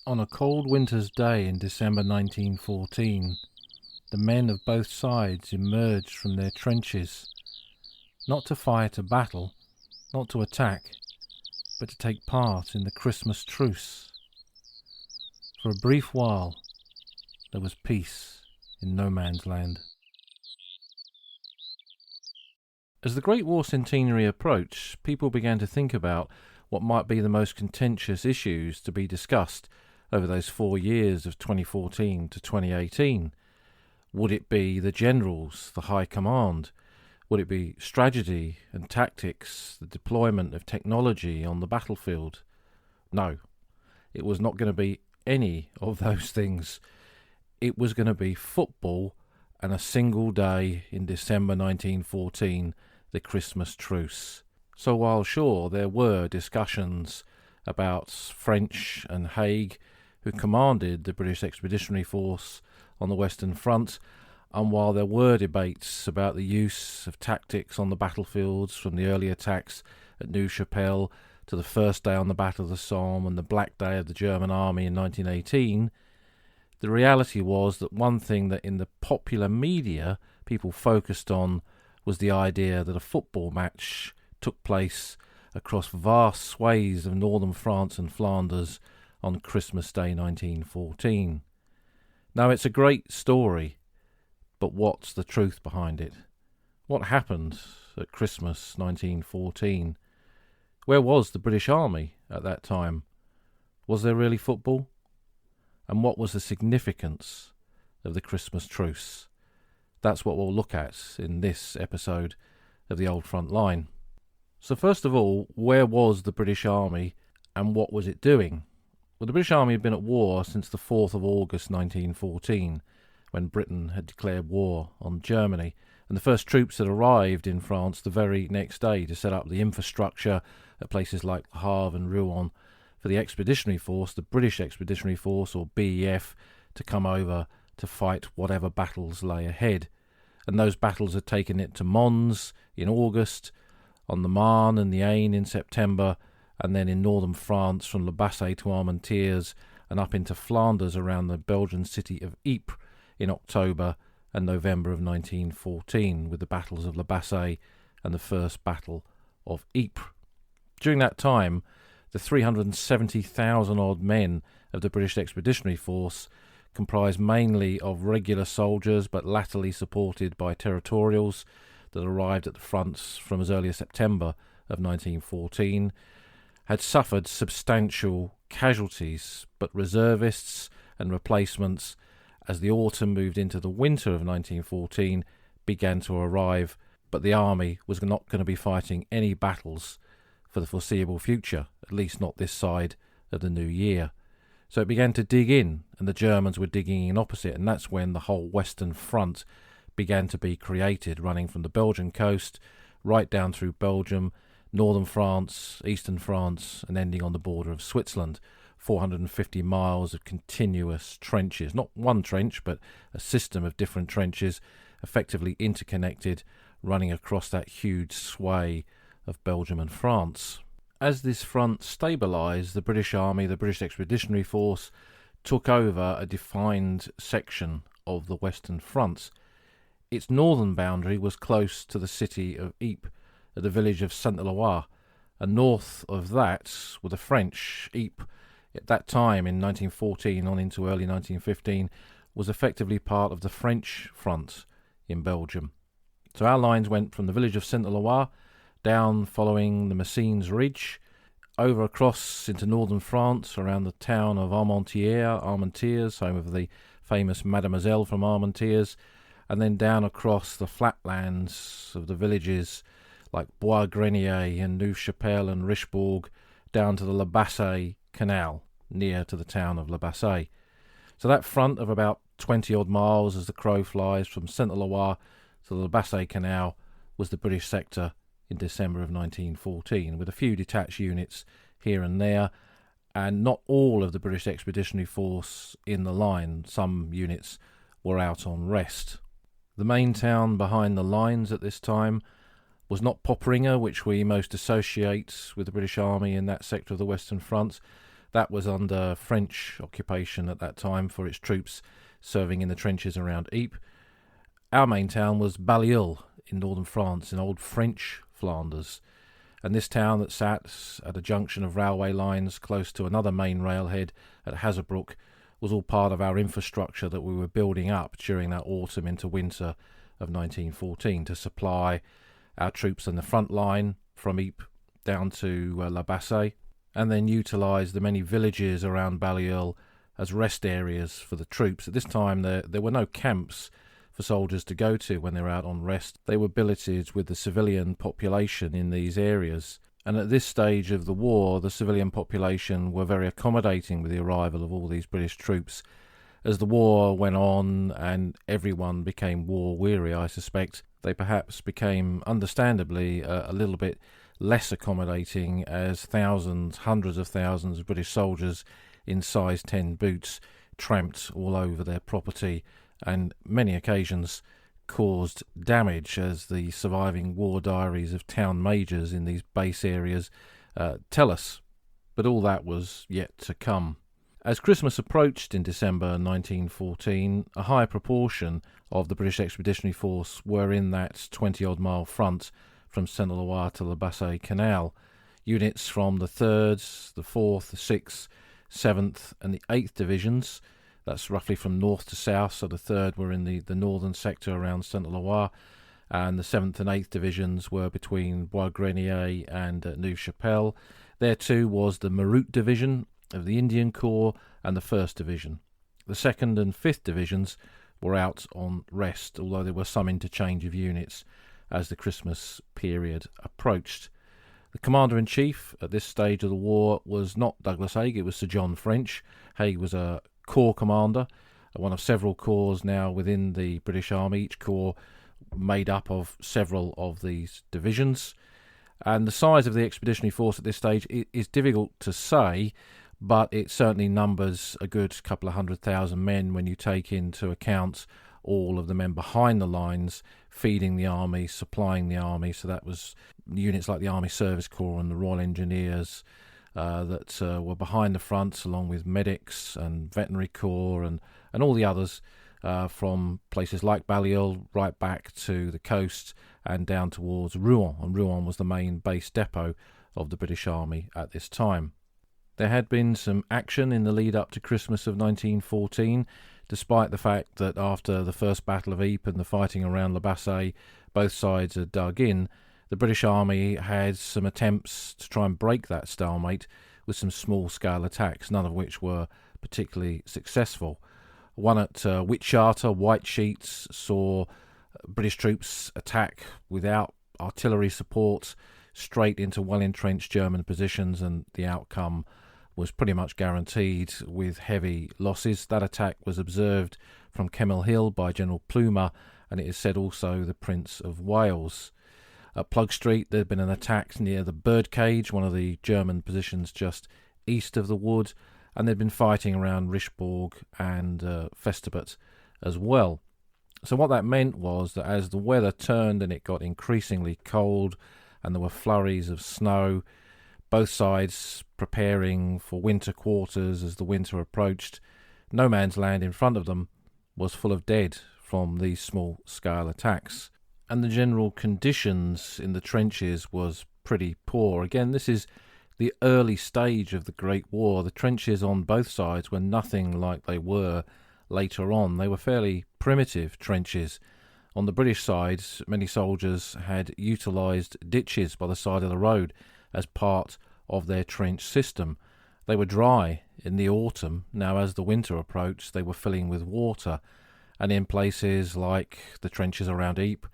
On a cold winter's day in December 1914, the men of both sides emerged from their trenches, not to fight a battle, not to attack, but to take part in the Christmas Truce. For a brief while, there was peace in no man's land. As the Great War centenary approached, people began to think about what might be the most contentious issues to be discussed over those 4 years of 2014 to 2018. Would it be the generals, the high command? Would it be strategy and tactics, the deployment of technology on the battlefield? No, it was not going to be any of those things. It was going to be football and a single day in December 1914, the Christmas Truce. So while sure there were discussions about French and Haig, who commanded the British Expeditionary Force on the Western Front, and while there were debates about the use of tactics on the battlefields from the early attacks at Neuve Chapelle to the first day on the Battle of the Somme and the Black Day of the German Army in 1918, the reality was that one thing that in the popular media people focused on was the idea that a football match took place across vast swathes of northern France and Flanders on Christmas Day 1914. Now, it's a great story, but what's the truth behind it? What happened at Christmas 1914? Where was the British Army at that time? Was there really football? And what was the significance of the Christmas Truce? That's what we'll look at in this episode of the Old Front Line. So first of all, where was the British Army and what was it doing? Well, the British Army had been at war since the 4th of August 1914, when Britain had declared war on Germany, and the first troops had arrived in France the very next day to set up the infrastructure at places like Le Havre and Rouen for the Expeditionary Force, the British Expeditionary Force, or BEF, to come over to fight whatever battles lay ahead. And those battles had taken it to Mons in August, on the Marne and the Aisne in September, and then in northern France from Le Basset to Armentières and up into Flanders around the Belgian city of Ypres in October and November of 1914, with the battles of Le Basset and the First Battle of Ypres. During that time, the 370,000 odd men of the British Expeditionary Force, comprised mainly of regular soldiers but latterly supported by territorials that arrived at the fronts from as early as September of 1914, had suffered substantial casualties, but reservists and replacements, as the autumn moved into the winter of 1914, began to arrive, but the army was not going to be fighting any battles for the foreseeable future, at least not this side of the new year. So it began to dig in, and the Germans were digging in opposite, and that's when the whole Western Front began to be created, running from the Belgian coast right down through Belgium, northern France, eastern France, and ending on the border of Switzerland. 450 miles of continuous trenches, not one trench, but a system of different trenches, effectively interconnected, running across that huge sway of Belgium and France. As this front stabilised, the British Army, the British Expeditionary Force, took over a defined section of the Western Front. Its northern boundary was close to the city of Ypres, at the village of Saint-Éloi, and north of that were the French. Ypres, at that time in 1914 on into early 1915, was effectively part of the French front in Belgium. So our lines went from the village of Saint-Éloi down following the Messines Ridge, over across into northern France around the town of Armentières, home of the famous Mademoiselle from Armentières, and then down across the flatlands of the villages like Bois-Grenier and Neuve Chapelle and Richebourg, down to the Le Basset Canal, near to the town of Le Basset. So that front of about 20 odd miles as the crow flies from Saint-Éloi to the Le Basset Canal was the British sector in December of 1914, with a few detached units here and there, and not all of the British Expeditionary Force in the line. Some units were out on rest. The main town behind the lines at this time was not Poppringe, which we most associate with the British Army in that sector of the Western Front, That was under French occupation at that time for its troops serving in the trenches around Ypres. Our main town was Balliol in northern France, in old French Flanders. And this town that sat at a junction of railway lines close to another main railhead at Hazebrouck was all part of our infrastructure that we were building up during that autumn into winter of 1914 to supply our troops in the front line from Ypres down to La Bassée, and then utilise the many villages around Balliol as rest areas for the troops. At this time there were no camps for soldiers to go to when they were out on rest. They were billeted with the civilian population in these areas. And at this stage of the war, the civilian population were very accommodating with the arrival of all these British troops. As the war went on and everyone became war-weary, I suspect, they perhaps became, understandably, a little bit less accommodating as thousands, hundreds of thousands of British soldiers in size 10 boots tramped all over their property and many occasions caused damage, as the surviving war diaries of town majors in these base areas tell us. But all that was yet to come. As Christmas approached in December 1914, a high proportion of the British Expeditionary Force were in that 20-odd mile front from Saint-Éloi to La Bassée Canal. Units from the 3rd, the 4th, the 6th, 7th and the 8th Divisions, that's roughly from north to south, so the 3rd were in the northern sector around Saint-Éloi, and the 7th and 8th Divisions were between Bois-Grenier and Neuve-Chapelle. There too was the Meurut Division of the Indian Corps and the 1st Division. The 2nd and 5th Divisions were out on rest, although there were some interchange of units as the Christmas period approached. The Commander-in-Chief at this stage of the war was not Douglas Haig, it was Sir John French. Haig was a corps commander, one of several corps now within the British Army, each corps made up of several of these divisions. And the size of the expeditionary force at this stage is difficult to say, but it certainly numbers a good couple of 100,000 men when you take into account all of the men behind the lines, feeding the army, supplying the army. So that was units like the Army Service Corps and the Royal Engineers that were behind the front, along with medics and veterinary corps and all the others from places like Balliol right back to the coast and down towards Rouen. And Rouen was the main base depot of the British Army at this time. There had been some action in the lead up to Christmas of 1914, despite the fact that after the First Battle of Ypres and the fighting around La Bassée, both sides had dug in. The British Army had some attempts to try and break that stalemate with some small-scale attacks, none of which were particularly successful. One at Witcharter, White Sheets, saw British troops attack without artillery support straight into well-entrenched German positions, and the outcome was pretty much guaranteed with heavy losses. That attack was observed from Kemmel Hill by General Plumer, and it is said also the Prince of Wales. At Plug Street, there had been an attack near the Birdcage, one of the German positions just east of the wood, and they'd been fighting around Richebourg and Festubert as well. So what that meant was that as the weather turned and it got increasingly cold and there were flurries of snow, both sides preparing for winter quarters as the winter approached, no man's land in front of them was full of dead from these small-scale attacks. And the general conditions in the trenches was pretty poor. Again, this is the early stage of the Great War. The trenches on both sides were nothing like they were later on. They were fairly primitive trenches. On the British side, many soldiers had utilised ditches by the side of the road as part of their trench system. They were dry in the autumn. Now, as the winter approached, they were filling with water. And in places like the trenches around Ypres,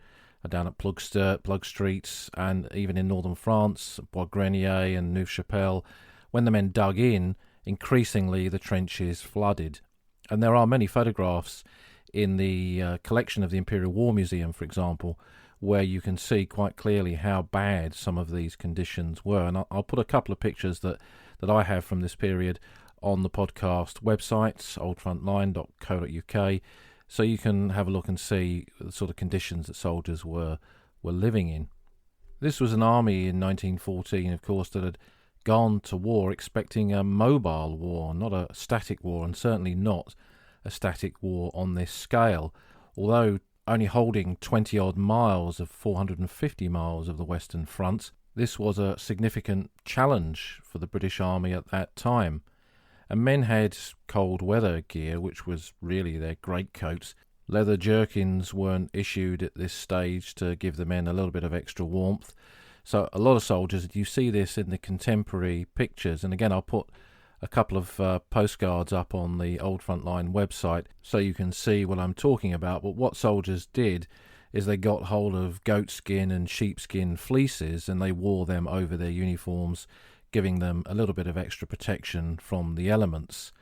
down at Plug Street, and even in northern France, Bois-Grenier and Neuve-Chapelle, when the men dug in, increasingly the trenches flooded. And there are many photographs in the collection of the Imperial War Museum, for example, where you can see quite clearly how bad some of these conditions were. And I'll put a couple of pictures that I have from this period on the podcast website, oldfrontline.co.uk, so you can have a look and see the sort of conditions that soldiers were living in. This was an army in 1914, of course, that had gone to war expecting a mobile war, not a static war, and certainly not a static war on this scale. Although only holding 20-odd miles of 450 miles of the Western Front, this was a significant challenge for the British Army at that time. And men had cold weather gear, which was really their greatcoats. Leather jerkins weren't issued at this stage to give the men a little bit of extra warmth. So a lot of soldiers, you see this in the contemporary pictures, and again I'll put a couple of postcards up on the Old Frontline website so you can see what I'm talking about. But what soldiers did is they got hold of goatskin and sheepskin fleeces and they wore them over their uniforms, giving them a little bit of extra protection from the elements.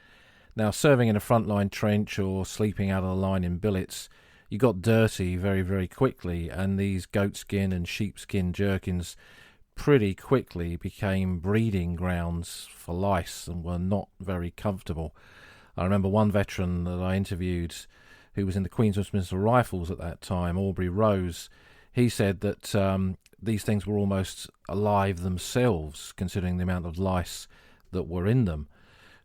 Now, serving in a frontline trench or sleeping out of the line in billets, you got dirty very, very quickly, and these goatskin and sheepskin jerkins pretty quickly became breeding grounds for lice and were not very comfortable. I remember one veteran that I interviewed who was in the Queen's Westminster Rifles at that time, Aubrey Rose. He said that these things were almost alive themselves, considering the amount of lice that were in them.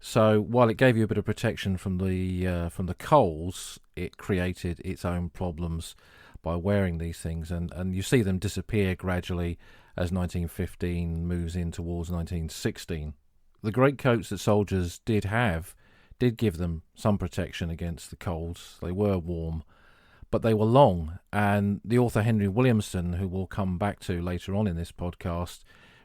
So while it gave you a bit of protection from the colds, it created its own problems by wearing these things, and you see them disappear gradually as 1915 moves in towards 1916. The greatcoats that soldiers did have did give them some protection against the colds. They were warm, but they were long, and the author Henry Williamson, who we'll come back to later on in this podcast,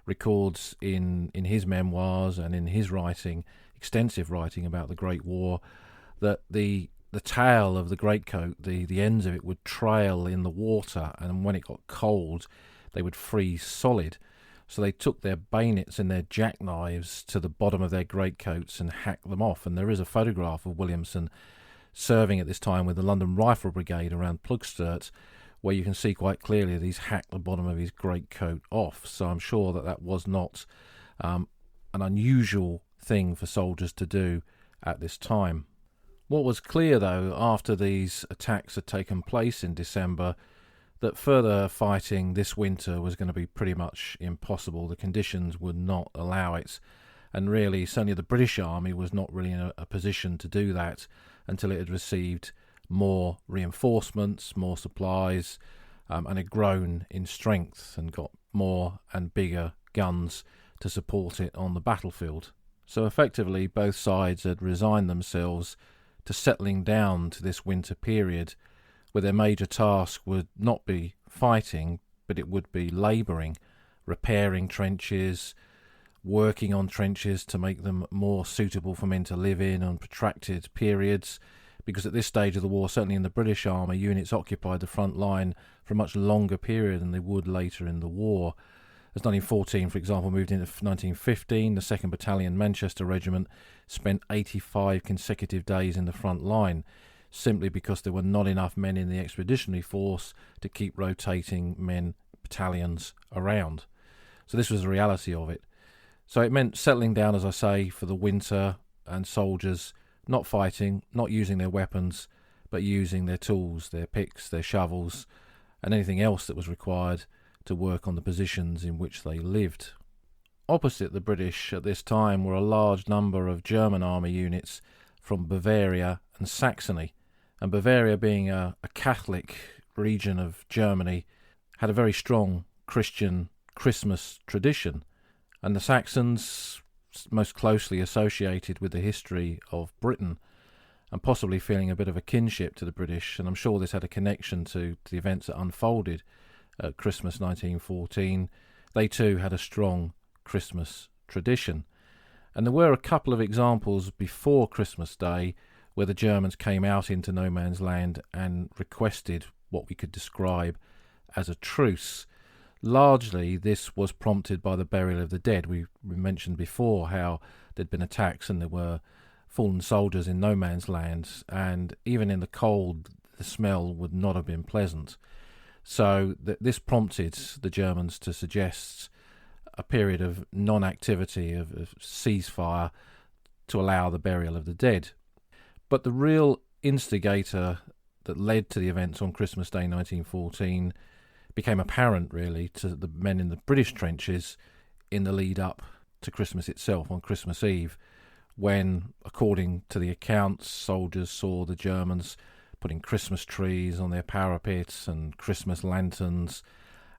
records in his memoirs and in his writing, extensive writing about the Great War, that the tail of the greatcoat, the ends of it would trail in the water, and when it got cold they would freeze solid. So they took their bayonets and their jackknives to the bottom of their greatcoats and hacked them off. And there is a photograph of Williamson serving at this time with the London Rifle Brigade around Plugstert, where you can see quite clearly that he's hacked the bottom of his greatcoat off. So I'm sure that was not an unusual thing for soldiers to do at this time. What was clear, though, after these attacks had taken place in December, that further fighting this winter was going to be pretty much impossible. The conditions would not allow it, and really, certainly the British Army was not really in a position to do that until it had received more reinforcements, more supplies, and had grown in strength and got more and bigger guns to support it on the battlefield. So effectively, both sides had resigned themselves to settling down to this winter period, where their major task would not be fighting, but it would be labouring, repairing trenches, working on trenches to make them more suitable for men to live in on protracted periods, because at this stage of the war, certainly in the British Army, units occupied the front line for a much longer period than they would later in the war. As 1914, for example, moved into 1915, the 2nd Battalion Manchester Regiment spent 85 consecutive days in the front line, simply because there were not enough men in the expeditionary force to keep rotating battalions around. So this was the reality of it. So it meant settling down, as I say, for the winter, and soldiers not fighting, not using their weapons, but using their tools, their picks, their shovels, and anything else that was required to work on the positions in which they lived. Opposite the British at this time were a large number of German army units from Bavaria and Saxony, and Bavaria, being a Catholic region of Germany, had a very strong Christian Christmas tradition, and the Saxons, most closely associated with the history of Britain, and possibly feeling a bit of a kinship to the British, and I'm sure this had a connection to the events that unfolded at Christmas 1914, they too had a strong Christmas tradition. And there were a couple of examples before Christmas Day where the Germans came out into no man's land and requested what we could describe as a truce. Largely, this was prompted by the burial of the dead. We mentioned before how there'd been attacks and there were fallen soldiers in no man's land, and even in the cold, the smell would not have been pleasant. So this prompted the Germans to suggest a period of non-activity, of ceasefire, to allow the burial of the dead. But the real instigator that led to the events on Christmas Day 1914 became apparent, really, to the men in the British trenches in the lead up to Christmas itself on Christmas Eve, when, according to the accounts, soldiers saw the Germans putting Christmas trees on their parapets and Christmas lanterns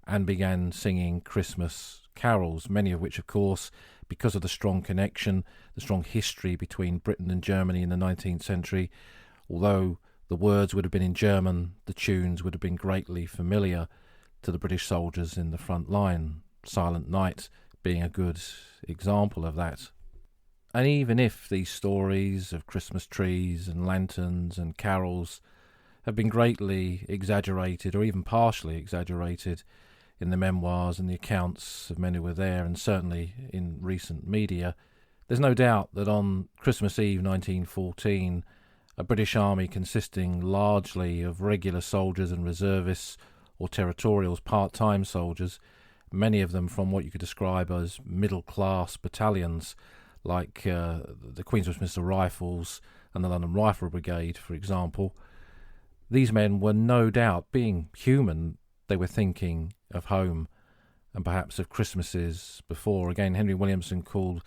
and began singing Christmas carols, many of which, of course, because of the strong connection, the strong history between Britain and Germany in the 19th century, although the words would have been in German, the tunes would have been greatly familiar to the British soldiers in the front line, Silent Night being a good example of that. And even if these stories of Christmas trees and lanterns and carols have been greatly exaggerated or even partially exaggerated in the memoirs and the accounts of men who were there, and certainly in recent media, there's no doubt that on Christmas Eve 1914, a British army consisting largely of regular soldiers and reservists or territorials, part-time soldiers, many of them from what you could describe as middle-class battalions, like the Queen's Westminster Rifles and the London Rifle Brigade, for example. These men were no doubt, being human, they were thinking of home and perhaps of Christmases before. Again, Henry Williamson called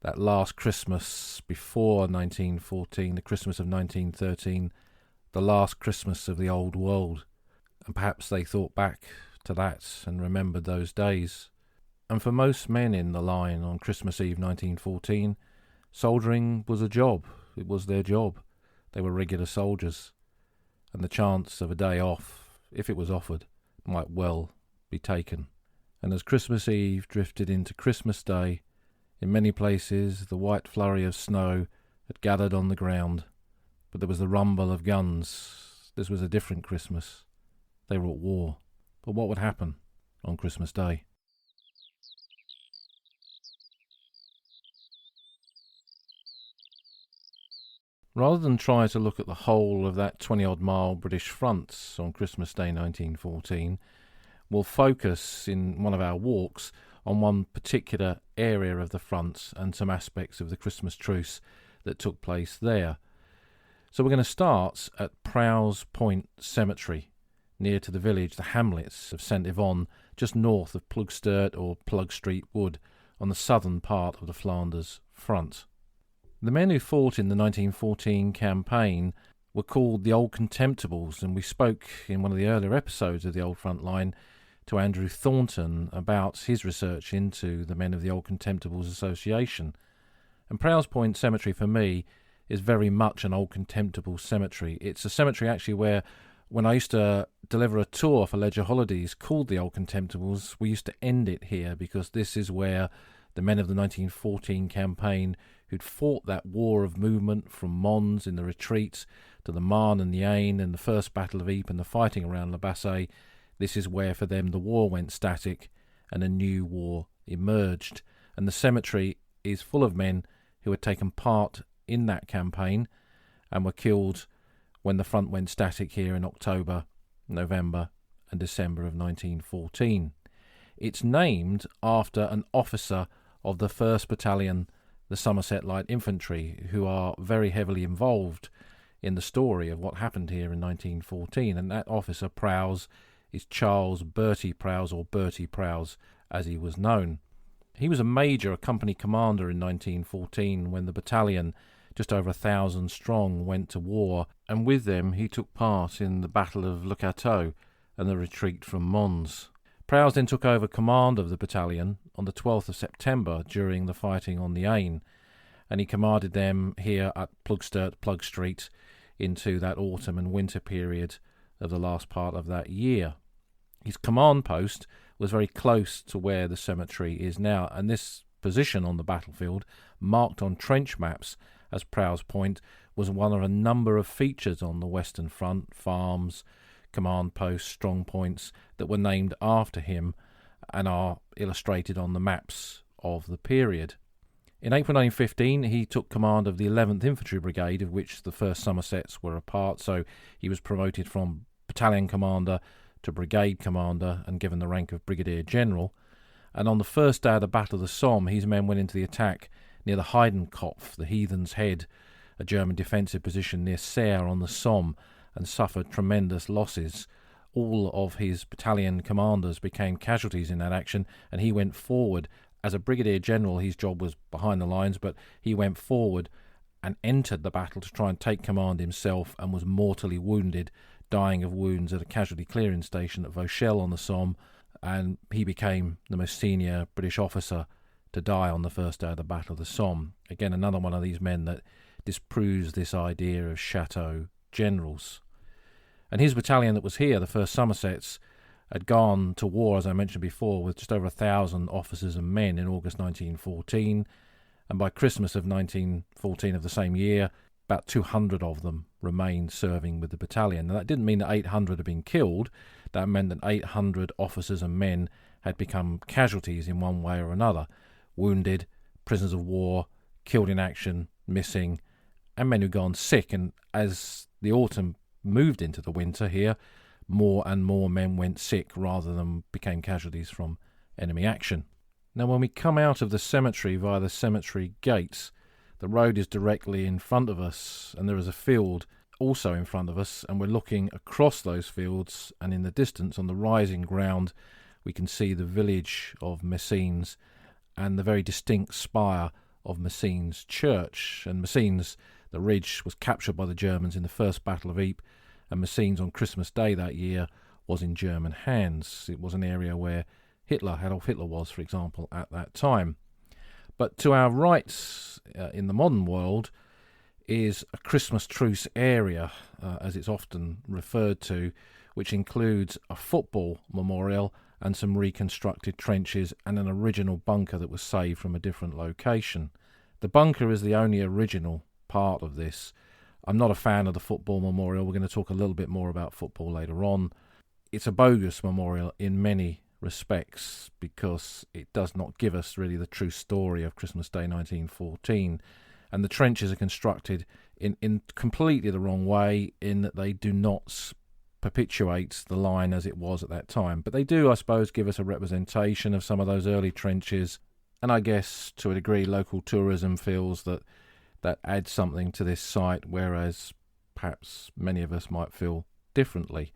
that last Christmas before 1914, the Christmas of 1913, the last Christmas of the old world. And perhaps they thought back to that and remembered those days. And for most men in the line on Christmas Eve 1914, soldiering was a job. It was their job. They were regular soldiers. And the chance of a day off, if it was offered, might well be taken. And as Christmas Eve drifted into Christmas Day, in many places the white flurry of snow had gathered on the ground, but there was the rumble of guns. This was a different Christmas. They were at war. But what would happen on Christmas Day? Rather than try to look at the whole of that 20-odd mile British front on Christmas Day 1914, we'll focus in one of our walks on one particular area of the front and some aspects of the Christmas Truce that took place there. So we're going to start at Prowse Point Cemetery, near to the village, the hamlets of St Yvonne, just north of Plugstert or Plug Street Wood, on the southern part of the Flanders front. The men who fought in the 1914 campaign were called the Old Contemptibles, and we spoke in one of the earlier episodes of the Old Front Line to Andrew Thornton about his research into the men of the Old Contemptibles Association. And Prowse Point Cemetery, for me, is very much an Old Contemptible cemetery. It's a cemetery actually where, when I used to deliver a tour for leisure holidays called the Old Contemptibles, we used to end it here, because this is where the men of the 1914 campaign who'd fought that war of movement from Mons in the retreat to the Marne and the Aisne and the First Battle of Ypres and the fighting around La Bassée, this is where for them the war went static and a new war emerged. And the cemetery is full of men who had taken part in that campaign and were killed when the front went static here in October, November and December of 1914. It's named after an officer of the 1st Battalion, the Somerset Light Infantry, who are very heavily involved in the story of what happened here in 1914. And that officer, Prowse, is Charles Bertie Prowse, or Bertie Prowse as he was known. He was a major, a company commander in 1914 when the battalion, just over 1,000 strong, went to war, and with them he took part in the Battle of Le Cateau and the retreat from Mons. Prowse then took over command of the battalion on the 12th of September during the fighting on the Aisne, and he commanded them here at Plugstert, Plug Street, into that autumn and winter period of the last part of that year. His command post was very close to where the cemetery is now, and this position on the battlefield, marked on trench maps as Prowse Point, was one of a number of features on the Western Front, farms, command posts, strong points that were named after him and are illustrated on the maps of the period. In April 1915, he took command of the 11th Infantry Brigade, of which the 1st Somersets were a part, so he was promoted from battalion commander to brigade commander and given the rank of Brigadier General. And on the first day of the Battle of the Somme, his men went into the attack near the Heidenkopf, the Heathen's Head, a German defensive position near Serre on the Somme, and suffered tremendous losses. All of his battalion commanders became casualties in that action, and he went forward As a brigadier general, his job was behind the lines, but he went forward and entered the battle to try and take command himself, and was mortally wounded, dying of wounds at a casualty clearing station at Vauchelles on the Somme, and he became the most senior British officer to die on the first day of the Battle of the Somme. Again, another one of these men that disproves this idea of chateau generals. And his battalion that was here, the 1st Somersets, had gone to war, as I mentioned before, with just over 1,000 officers and men in August 1914, and by Christmas of 1914 of the same year, about 200 of them remained serving with the battalion. Now, that didn't mean that 800 had been killed. That meant that 800 officers and men had become casualties in one way or another. Wounded, prisoners of war, killed in action, missing, and men who'd gone sick. And as the autumn moved into the winter here, more and more men went sick rather than became casualties from enemy action. Now, when we come out of the cemetery via the cemetery gates, the road is directly in front of us, and there is a field also in front of us, and we're looking across those fields, and in the distance on the rising ground we can see the village of Messines and the very distinct spire of Messines Church. And Messines, the ridge, was captured by the Germans in the First Battle of Ypres, and Messines on Christmas Day that year was in German hands. It was an area where Adolf Hitler was, for example, at that time. But to our right, in the modern world, is a Christmas Truce area, as it's often referred to, which includes a football memorial and some reconstructed trenches and an original bunker that was saved from a different location. The bunker is the only original part of this. I'm not a fan of the football memorial. We're going to talk a little bit more about football later on. It's a bogus memorial in many respects, because it does not give us really the true story of Christmas Day 1914, and the trenches are constructed in completely the wrong way, in that they do not perpetuate the line as it was at that time, but they do, I suppose, give us a representation of some of those early trenches. And I guess to a degree local tourism feels that adds something to this site, whereas perhaps many of us might feel differently.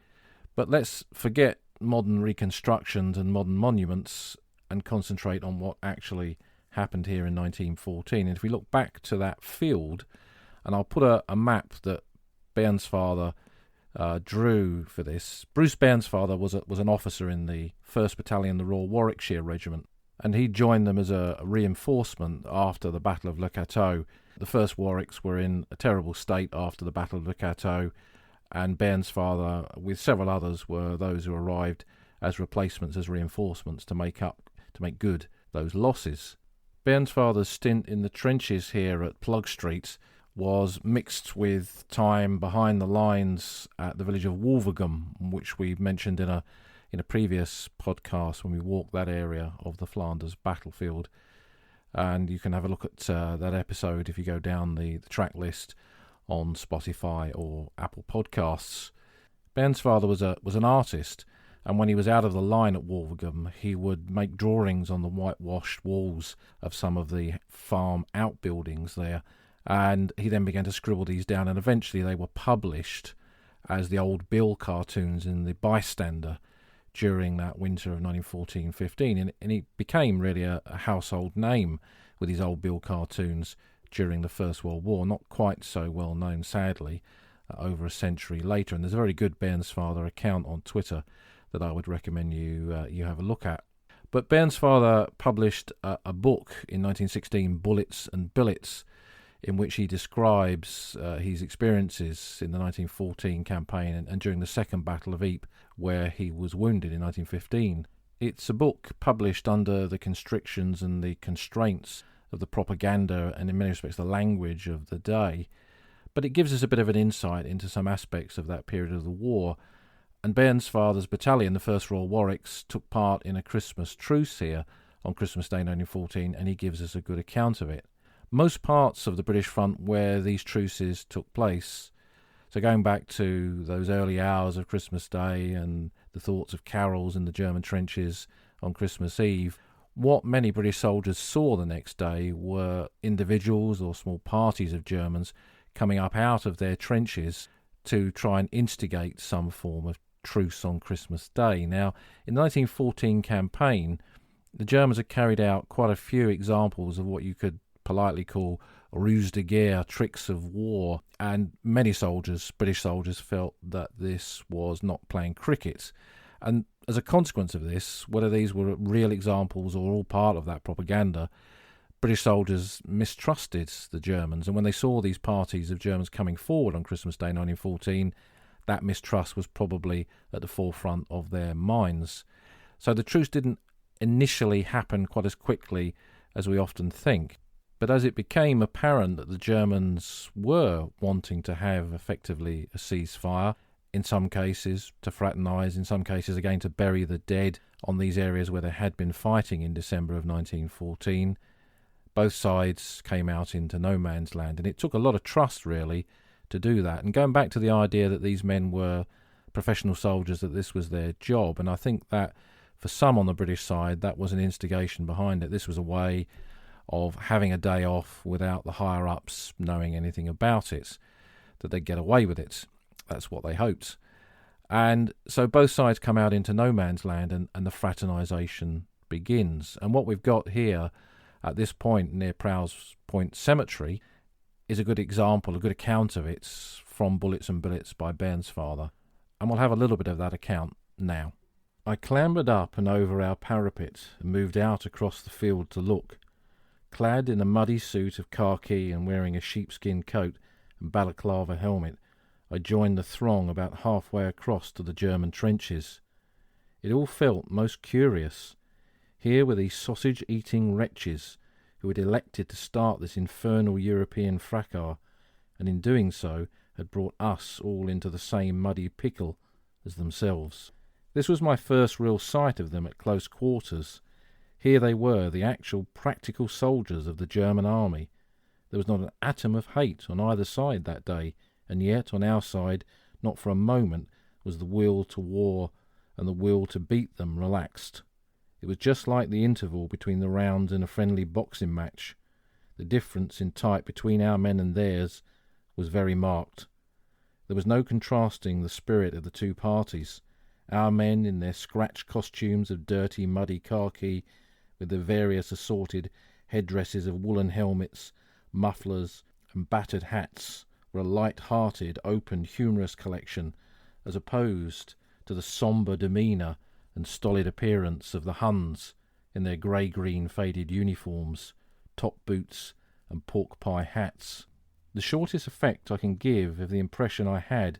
But let's forget modern reconstructions and modern monuments and concentrate on what actually happened here in 1914. And if we look back to that field, and I'll put a map that Bairnsfather drew for this. Bruce Bairnsfather was an officer in the 1st Battalion, the Royal Warwickshire Regiment, and he joined them as a reinforcement after the Battle of Le Cateau. The 1st Warwicks were in a terrible state after the Battle of Le Cateau, and Bairnsfather, with several others, were those who arrived as replacements, as reinforcements to make good those losses. Bairnsfather's stint in the trenches here at Plug Street was mixed with time behind the lines at the village of Wolvergem, which we mentioned in a previous podcast when we walked that area of the Flanders battlefield. And you can have a look at that episode if you go down the track list on Spotify or Apple Podcasts. Bairnsfather was an artist, and when he was out of the line at Wolvergem, he would make drawings on the whitewashed walls of some of the farm outbuildings there, and he then began to scribble these down, and eventually they were published as the old Bill cartoons in the Bystander during that winter of 1914-15, and he became really a household name with his old Bill cartoons during the First World War. Not quite so well known, sadly, over a century later. And there's a very good Bairnsfather account on Twitter that I would recommend you have a look at. But Bairnsfather published a book in 1916, Bullets and Billets, in which he describes his experiences in the 1914 campaign and during the Second Battle of Ypres, where he was wounded in 1915. It's a book published under the constrictions and the constraints of the propaganda and in many respects the language of the day, but it gives us a bit of an insight into some aspects of that period of the war. And Bairnsfather's battalion, the 1st Royal Warwicks, took part in a Christmas truce here on Christmas Day 1914, and he gives us a good account of it. Most parts of the British front where these truces took place, so going back to those early hours of Christmas Day and the thoughts of carols in the German trenches on Christmas Eve, what many British soldiers saw the next day were individuals or small parties of Germans coming up out of their trenches to try and instigate some form of truce on Christmas Day. Now, in the 1914 campaign, The Germans had carried out quite a few examples of what you could politely call ruse de guerre, tricks of war, and many soldiers, British soldiers, felt that this was not playing cricket. And as a consequence of this, whether these were real examples or all part of that propaganda, British soldiers mistrusted the Germans, and when they saw these parties of Germans coming forward on Christmas Day 1914, that mistrust was probably at the forefront of their minds. So the truce didn't initially happen quite as quickly as we often think. But as it became apparent that the Germans were wanting to have effectively a ceasefire, in some cases to fraternise, in some cases again to bury the dead on these areas where they had been fighting in December of 1914, both sides came out into no man's land. And it took a lot of trust, really, to do that. And going back to the idea that these men were professional soldiers, that this was their job, and I think that for some on the British side, that was an instigation behind it. This was a way of having a day off without the higher-ups knowing anything about it, that they'd get away with it. That's what they hoped. And so both sides come out into no man's land, and the fraternisation begins. And what we've got here at this point near Prowse Point Cemetery is a good example, a good account of it from Bullets and Billets by Bairnsfather. And we'll have a little bit of that account now. I clambered up and over our parapet and moved out across the field to look. Clad in a muddy suit of khaki and wearing a sheepskin coat and balaclava helmet, I joined the throng about halfway across to the German trenches. It all felt most curious. Here were these sausage-eating wretches who had elected to start this infernal European fracas, and in doing so had brought us all into the same muddy pickle as themselves. This was my first real sight of them at close quarters. Here they were, the actual practical soldiers of the German army. There was not an atom of hate on either side that day, and yet on our side, not for a moment, was the will to war and the will to beat them relaxed. It was just like the interval between the rounds in a friendly boxing match. The difference in type between our men and theirs was very marked. There was no contrasting the spirit of the two parties. Our men in their scratch costumes of dirty, muddy khaki, with their various assorted headdresses of woolen helmets, mufflers, and battered hats, were a light-hearted, open, humorous collection, as opposed to the sombre demeanour and stolid appearance of the Huns in their grey-green faded uniforms, top boots, and pork-pie hats. The shortest effect I can give of the impression I had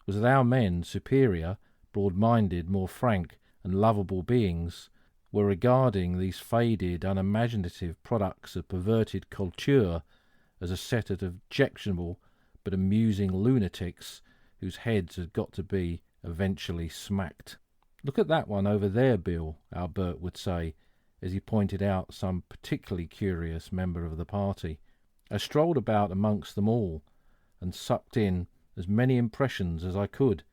was that our men, superior, broad-minded, more frank, and lovable beings, were regarding these faded, unimaginative products of perverted culture as a set of objectionable but amusing lunatics whose heads had got to be eventually smacked. "Look at that one over there, Bill," our Bert would say, as he pointed out some particularly curious member of the party. I strolled about amongst them all, and sucked in as many impressions as I could.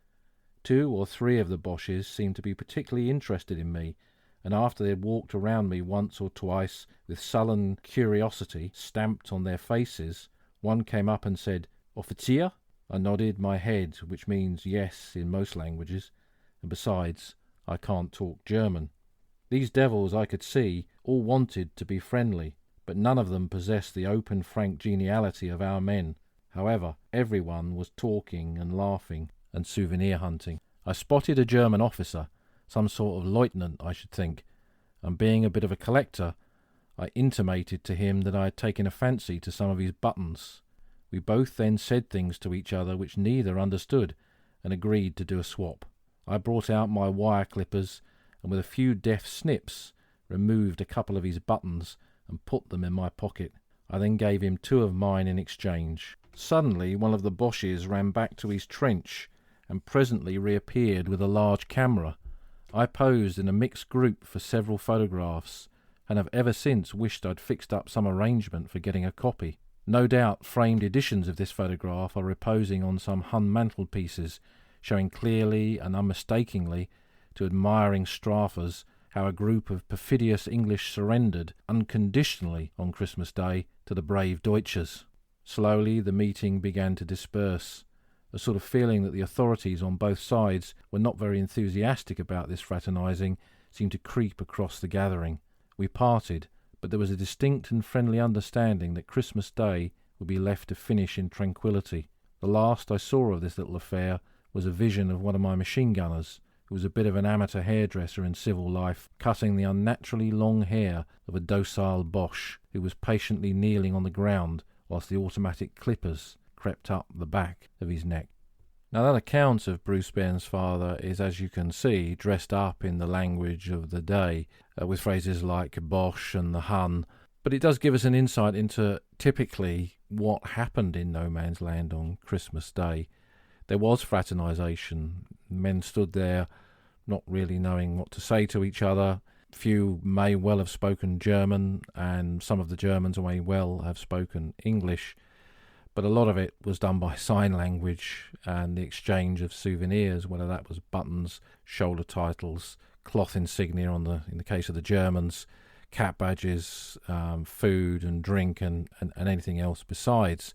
2 or 3 of the Boches seemed to be particularly interested in me, and after they had walked around me once or twice with sullen curiosity stamped on their faces, one came up and said, "Offizier?" I nodded my head, which means yes in most languages, and besides, I can't talk German. These devils, I could see, all wanted to be friendly, but none of them possessed the open, frank geniality of our men. However, everyone was talking and laughing and souvenir hunting. I spotted a German officer, some sort of lieutenant, I should think, and being a bit of a collector, I intimated to him that I had taken a fancy to some of his buttons. We both then said things to each other which neither understood, and agreed to do a swap. I brought out my wire clippers, and with a few deft snips, removed a couple of his buttons and put them in my pocket. I then gave him 2 of mine in exchange. Suddenly one of the Boches ran back to his trench, and presently reappeared with a large camera. I posed in a mixed group for several photographs, and have ever since wished I'd fixed up some arrangement for getting a copy. No doubt framed editions of this photograph are reposing on some Hun mantelpieces, showing clearly and unmistakingly to admiring strafers how a group of perfidious English surrendered unconditionally on Christmas Day to the brave Deutsches. Slowly the meeting began to disperse. A sort of feeling that the authorities on both sides were not very enthusiastic about this fraternising seemed to creep across the gathering. We parted, but there was a distinct and friendly understanding that Christmas Day would be left to finish in tranquillity. The last I saw of this little affair was a vision of one of my machine gunners, who was a bit of an amateur hairdresser in civil life, cutting the unnaturally long hair of a docile Boche who was patiently kneeling on the ground whilst the automatic clippers crept up the back of his neck. Now, that account of Bruce Bairnsfather is, as you can see, dressed up in the language of the day, with phrases like Bosch and the Hun, but it does give us an insight into typically what happened in no man's land on Christmas Day. There was fraternisation. Men stood there not really knowing what to say to each other. Few may well have spoken German, and some of the Germans may well have spoken English. But a lot of it was done by sign language and the exchange of souvenirs, whether that was buttons, shoulder titles, cloth insignia in the case of the Germans, cap badges, food and drink and anything else besides.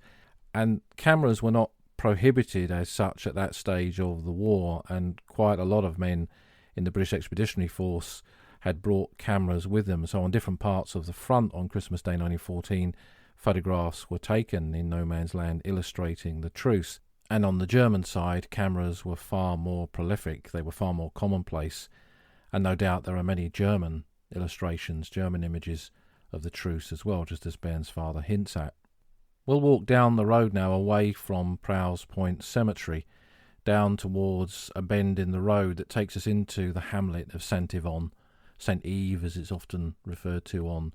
And cameras were not prohibited as such at that stage of the war, and quite a lot of men in the British Expeditionary Force had brought cameras with them. So on different parts of the front on Christmas Day 1914, photographs were taken in no man's land illustrating the truce. And on the German side, cameras were far more prolific. They were far more commonplace. And no doubt there are many German illustrations, German images of the truce as well, just as Bairnsfather hints at. We'll walk down the road now away from Prowse Point Cemetery, down towards a bend in the road that takes us into the hamlet of St. Yvon, St. Yves as it's often referred to on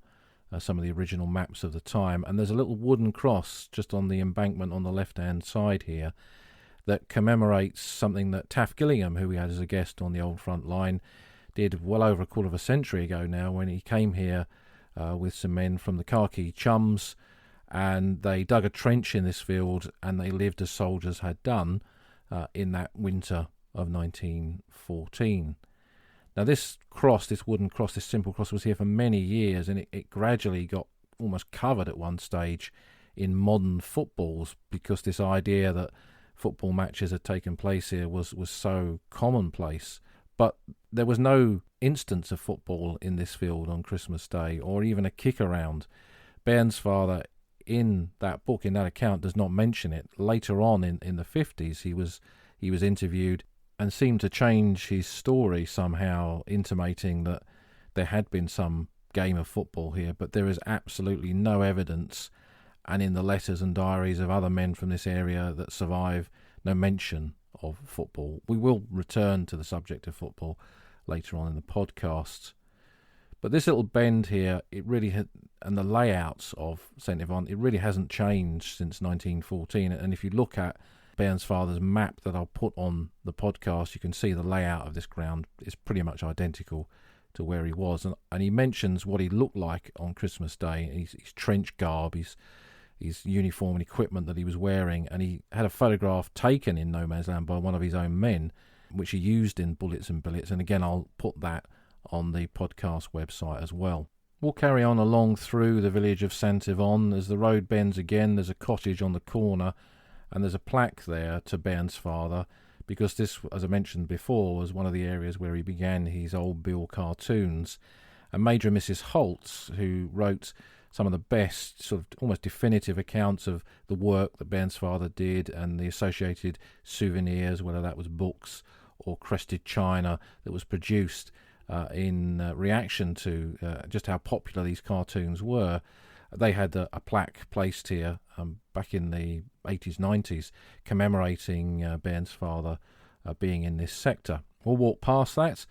some of the original maps of the time. And there's a little wooden cross just on the embankment on the left-hand side here that commemorates something that Taff Gillingham, who we had as a guest on the Old Front Line, did well over a quarter of a century ago now, when he came here with some men from the Khaki Chums, and they dug a trench in this field and they lived as soldiers had done in that winter of 1914. Now this cross, this wooden cross, this simple cross, was here for many years, and it gradually got almost covered at one stage in modern footballs, because this idea that football matches had taken place here was so commonplace. But there was no instance of football in this field on Christmas Day, or even a kick around. Bairnsfather, in that book, in that account, does not mention it. Later on in the 50s, he was interviewed and seemed to change his story somehow, intimating that there had been some game of football here, but there is absolutely no evidence, and in the letters and diaries of other men from this area that survive, no mention of football. We will return to the subject of football later on in the podcast. But this little bend here, it really had, and the layouts of St. Yvon, it really hasn't changed since 1914. And if you look at Bairnsfather's map that I'll put on the podcast, you can see the layout of this ground is pretty much identical to where he was. And he mentions what he looked like on Christmas Day, his trench garb, his uniform and equipment that he was wearing. And he had a photograph taken in no man's land by one of his own men, which he used in Bullets and Billets. And again, I'll put that on the podcast website as well. We'll carry on along through the village of St. Yvon. As the road bends again, there's a cottage on the corner, and there's a plaque there to Bairnsfather, because this, as I mentioned before, was one of the areas where he began his Old Bill cartoons. And Major and Mrs. Holtz, who wrote some of the best, sort of almost definitive accounts of the work that Bairnsfather did and the associated souvenirs, whether that was books or crested china that was produced in reaction to just how popular these cartoons were. They had a plaque placed here back in the 80s, 90s, commemorating Bairnsfather being in this sector. We'll walk past that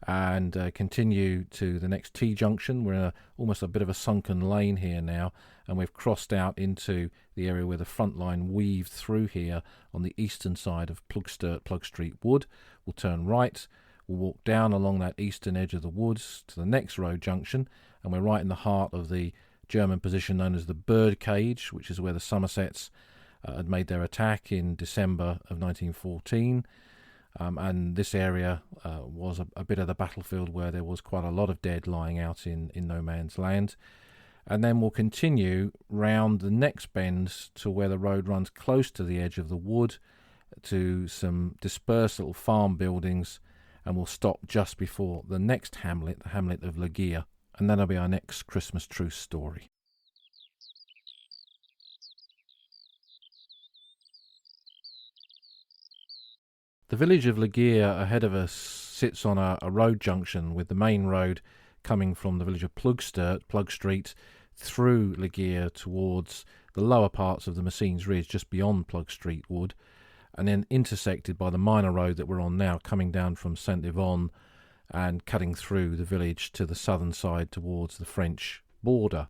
and continue to the next T-junction. We're in almost a bit of a sunken lane here now, and we've crossed out into the area where the front line weaved through here on the eastern side of Plug Street Wood. We'll turn right. We'll walk down along that eastern edge of the woods to the next road junction, and we're right in the heart of the German position known as the Birdcage, which is where the Somersets had made their attack in December of 1914. And this area was a bit of the battlefield where there was quite a lot of dead lying out in no man's land. And then we'll continue round the next bend to where the road runs close to the edge of the wood to some dispersed little farm buildings, and we'll stop just before the next hamlet, the hamlet of Laguia. and that'll be our next Christmas Truce story. The village of Laguier ahead of us sits on a road junction with the main road coming from the village of Plug Street, through Laguier towards the lower parts of the Messines Ridge, just beyond Plug Street Wood, and then intersected by the minor road that we're on now, coming down from Saint Yvonne and cutting through the village to the southern side towards the French border.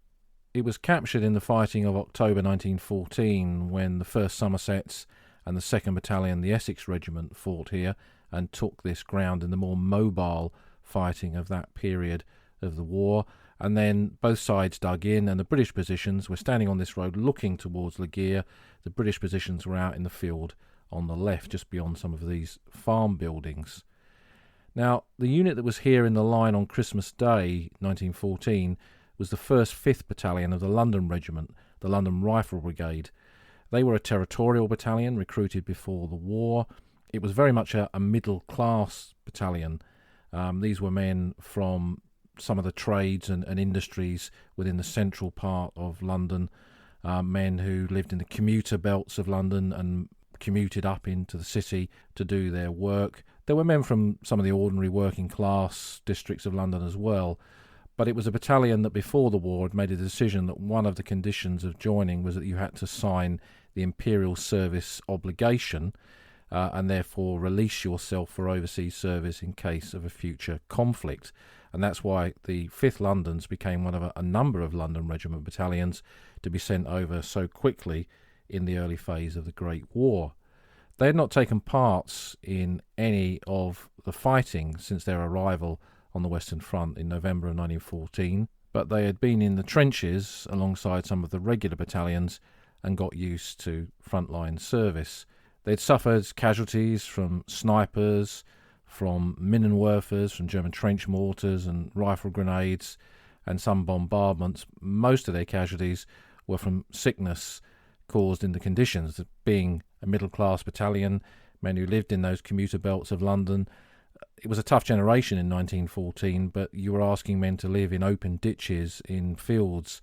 It was captured in the fighting of October 1914 when the 1st Somersets and the 2nd Battalion, the Essex Regiment, fought here and took this ground in the more mobile fighting of that period of the war. And then both sides dug in, and the British positions were standing on this road looking towards Laguier. The British positions were out in the field on the left, just beyond some of these farm buildings. Now, the unit that was here in the line on Christmas Day 1914 was the 1st 5th Battalion of the London Regiment, the London Rifle Brigade. They were a territorial battalion recruited before the war. It was very much a middle-class battalion. These were men from some of the trades and industries within the central part of London, men who lived in the commuter belts of London and commuted up into the city to do their work. There were men from some of the ordinary working class districts of London as well, but it was a battalion that before the war had made a decision that one of the conditions of joining was that you had to sign the Imperial Service obligation and therefore release yourself for overseas service in case of a future conflict. And that's why the 5th Londons became one of a number of London Regiment battalions to be sent over so quickly in the early phase of the Great War. They had not taken part in any of the fighting since their arrival on the Western Front in November of 1914, but they had been in the trenches alongside some of the regular battalions and got used to frontline service. They'd suffered casualties from snipers, from Minenwerfers, from German trench mortars and rifle grenades, and some bombardments. Most of their casualties were from sickness caused in the conditions. Being a middle-class battalion, men who lived in those commuter belts of London, it was a tough generation in 1914, but you were asking men to live in open ditches, in fields,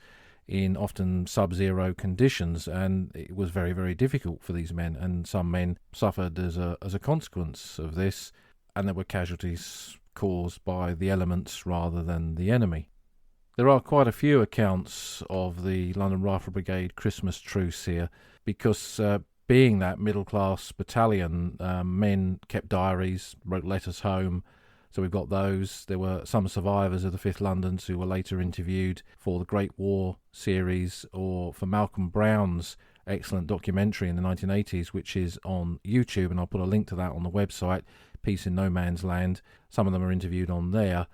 in often sub-zero conditions, and it was very, very difficult for these men, and some men suffered as a consequence of this, and there were casualties caused by the elements rather than the enemy. There are quite a few accounts of the London Rifle Brigade Christmas Truce here, because being that middle-class battalion, men kept diaries, wrote letters home, so we've got those. There were some survivors of the 5th Londons who were later interviewed for the Great War series or for Malcolm Brown's excellent documentary in the 1980s, which is on YouTube, and I'll put a link to that on the website, Peace in No Man's Land. Some of them are interviewed on there.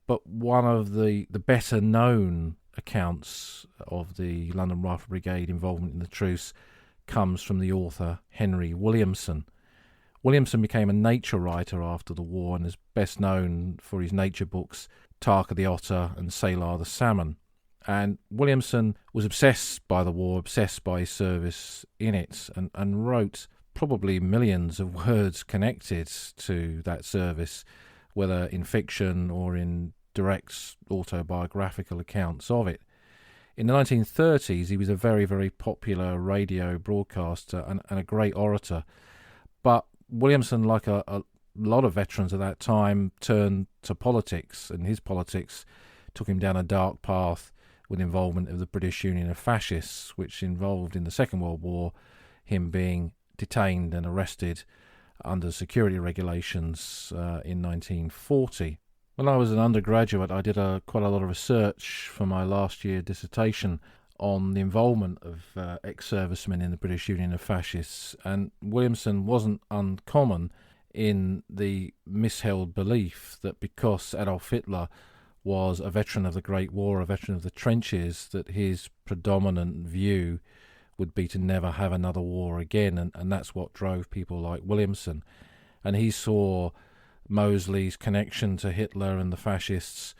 But one of the better known accounts of the London Rifle Brigade involvement in the truce comes from the author Henry Williamson. Williamson became a nature writer after the war and is best known for his nature books Tarka the Otter and Salar the Salmon. And Williamson was obsessed by the war, obsessed by his service in it, and wrote probably millions of words connected to that service, whether in fiction or in direct autobiographical accounts of it. In the 1930s, he was a very, very popular radio broadcaster and a great orator. But Williamson, like a lot of veterans of that time, turned to politics, and his politics took him down a dark path with involvement of the British Union of Fascists, which involved in the Second World War him being detained and arrested under security regulations in 1940. When I was an undergraduate, I did quite a lot of research for my last year dissertation on the involvement of ex-servicemen in the British Union of Fascists, and Williamson wasn't uncommon in the misheld belief that because Adolf Hitler was a veteran of the Great War, a veteran of the trenches, that his predominant view would be to never have another war again, and that's what drove people like Williamson. And he saw Mosley's connection to Hitler and the fascists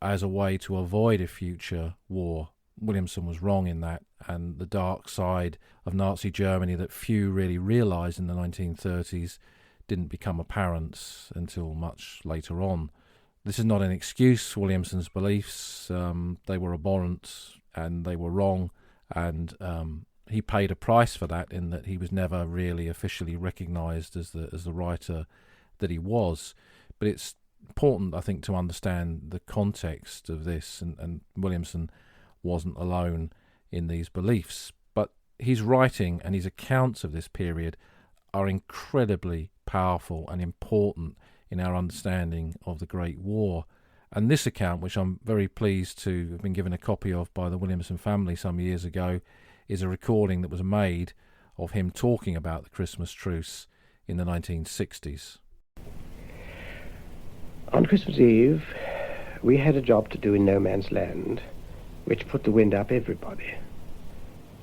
as a way to avoid a future war. Williamson was wrong in that, and the dark side of Nazi Germany that few really realised in the 1930s didn't become apparent until much later on. This is not an excuse for Williamson's beliefs. They were abhorrent and they were wrong, and he paid a price for that, in that he was never really officially recognised as the writer that he was. But it's important, I think, to understand the context of this, and Williamson wasn't alone in these beliefs. But his writing and his accounts of this period are incredibly powerful and important in our understanding of the Great War. And this account, which I'm very pleased to have been given a copy of by the Williamson family some years ago, is a recording that was made of him talking about the Christmas Truce in the 1960s. On Christmas Eve, we had a job to do in no man's land, which put the wind up everybody.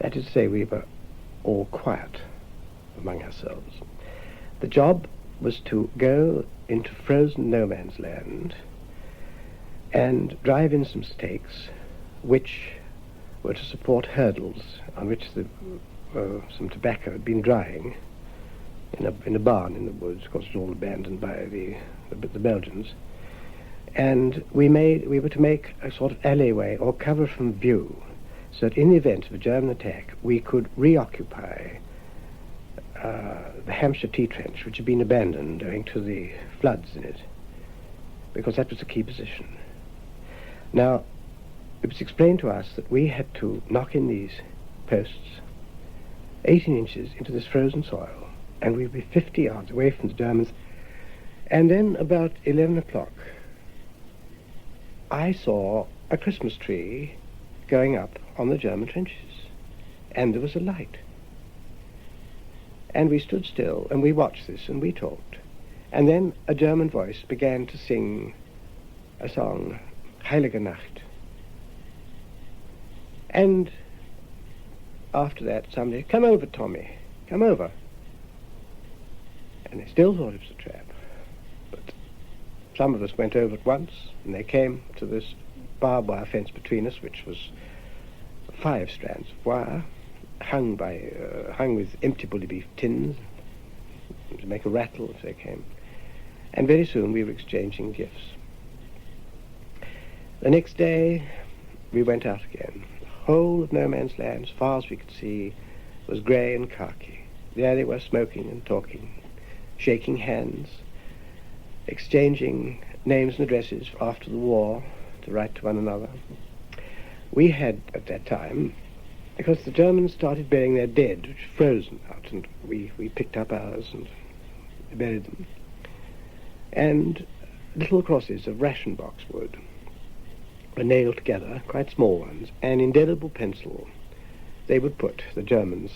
That is to say, we were all quiet among ourselves. The job was to go into frozen no man's land and drive in some stakes which were to support hurdles on which some tobacco had been drying in a barn in the woods. Of course, it was all abandoned by the Belgians. And we were to make a sort of alleyway or cover from view, so that in the event of a German attack, we could reoccupy the Hampshire Tea Trench, which had been abandoned owing to the floods in it, because that was a key position. Now, it was explained to us that we had to knock in these posts 18 inches into this frozen soil, and we'd be 50 yards away from the Germans. And then about 11 o'clock, I saw a Christmas tree going up on the German trenches, and there was a light. And we stood still, and we watched this, and we talked. And then a German voice began to sing a song, Heilige Nacht. And after that, somebody, come over, Tommy, come over. And they still thought it was a trap. But some of us went over at once, and they came to this barbed wire fence between us, which was 5 strands of wire, hung with empty bully beef tins to make a rattle as they came. And very soon we were exchanging gifts. The next day we went out again. The whole of no man's land, as far as we could see, was grey and khaki. There they were, smoking and talking, shaking hands, exchanging names and addresses after the war to write to one another. We had, at that time, because the Germans started burying their dead, which were frozen out, and we picked up ours and buried them. And little crosses of ration box wood were nailed together, quite small ones, and indelible pencil they would put, the Germans,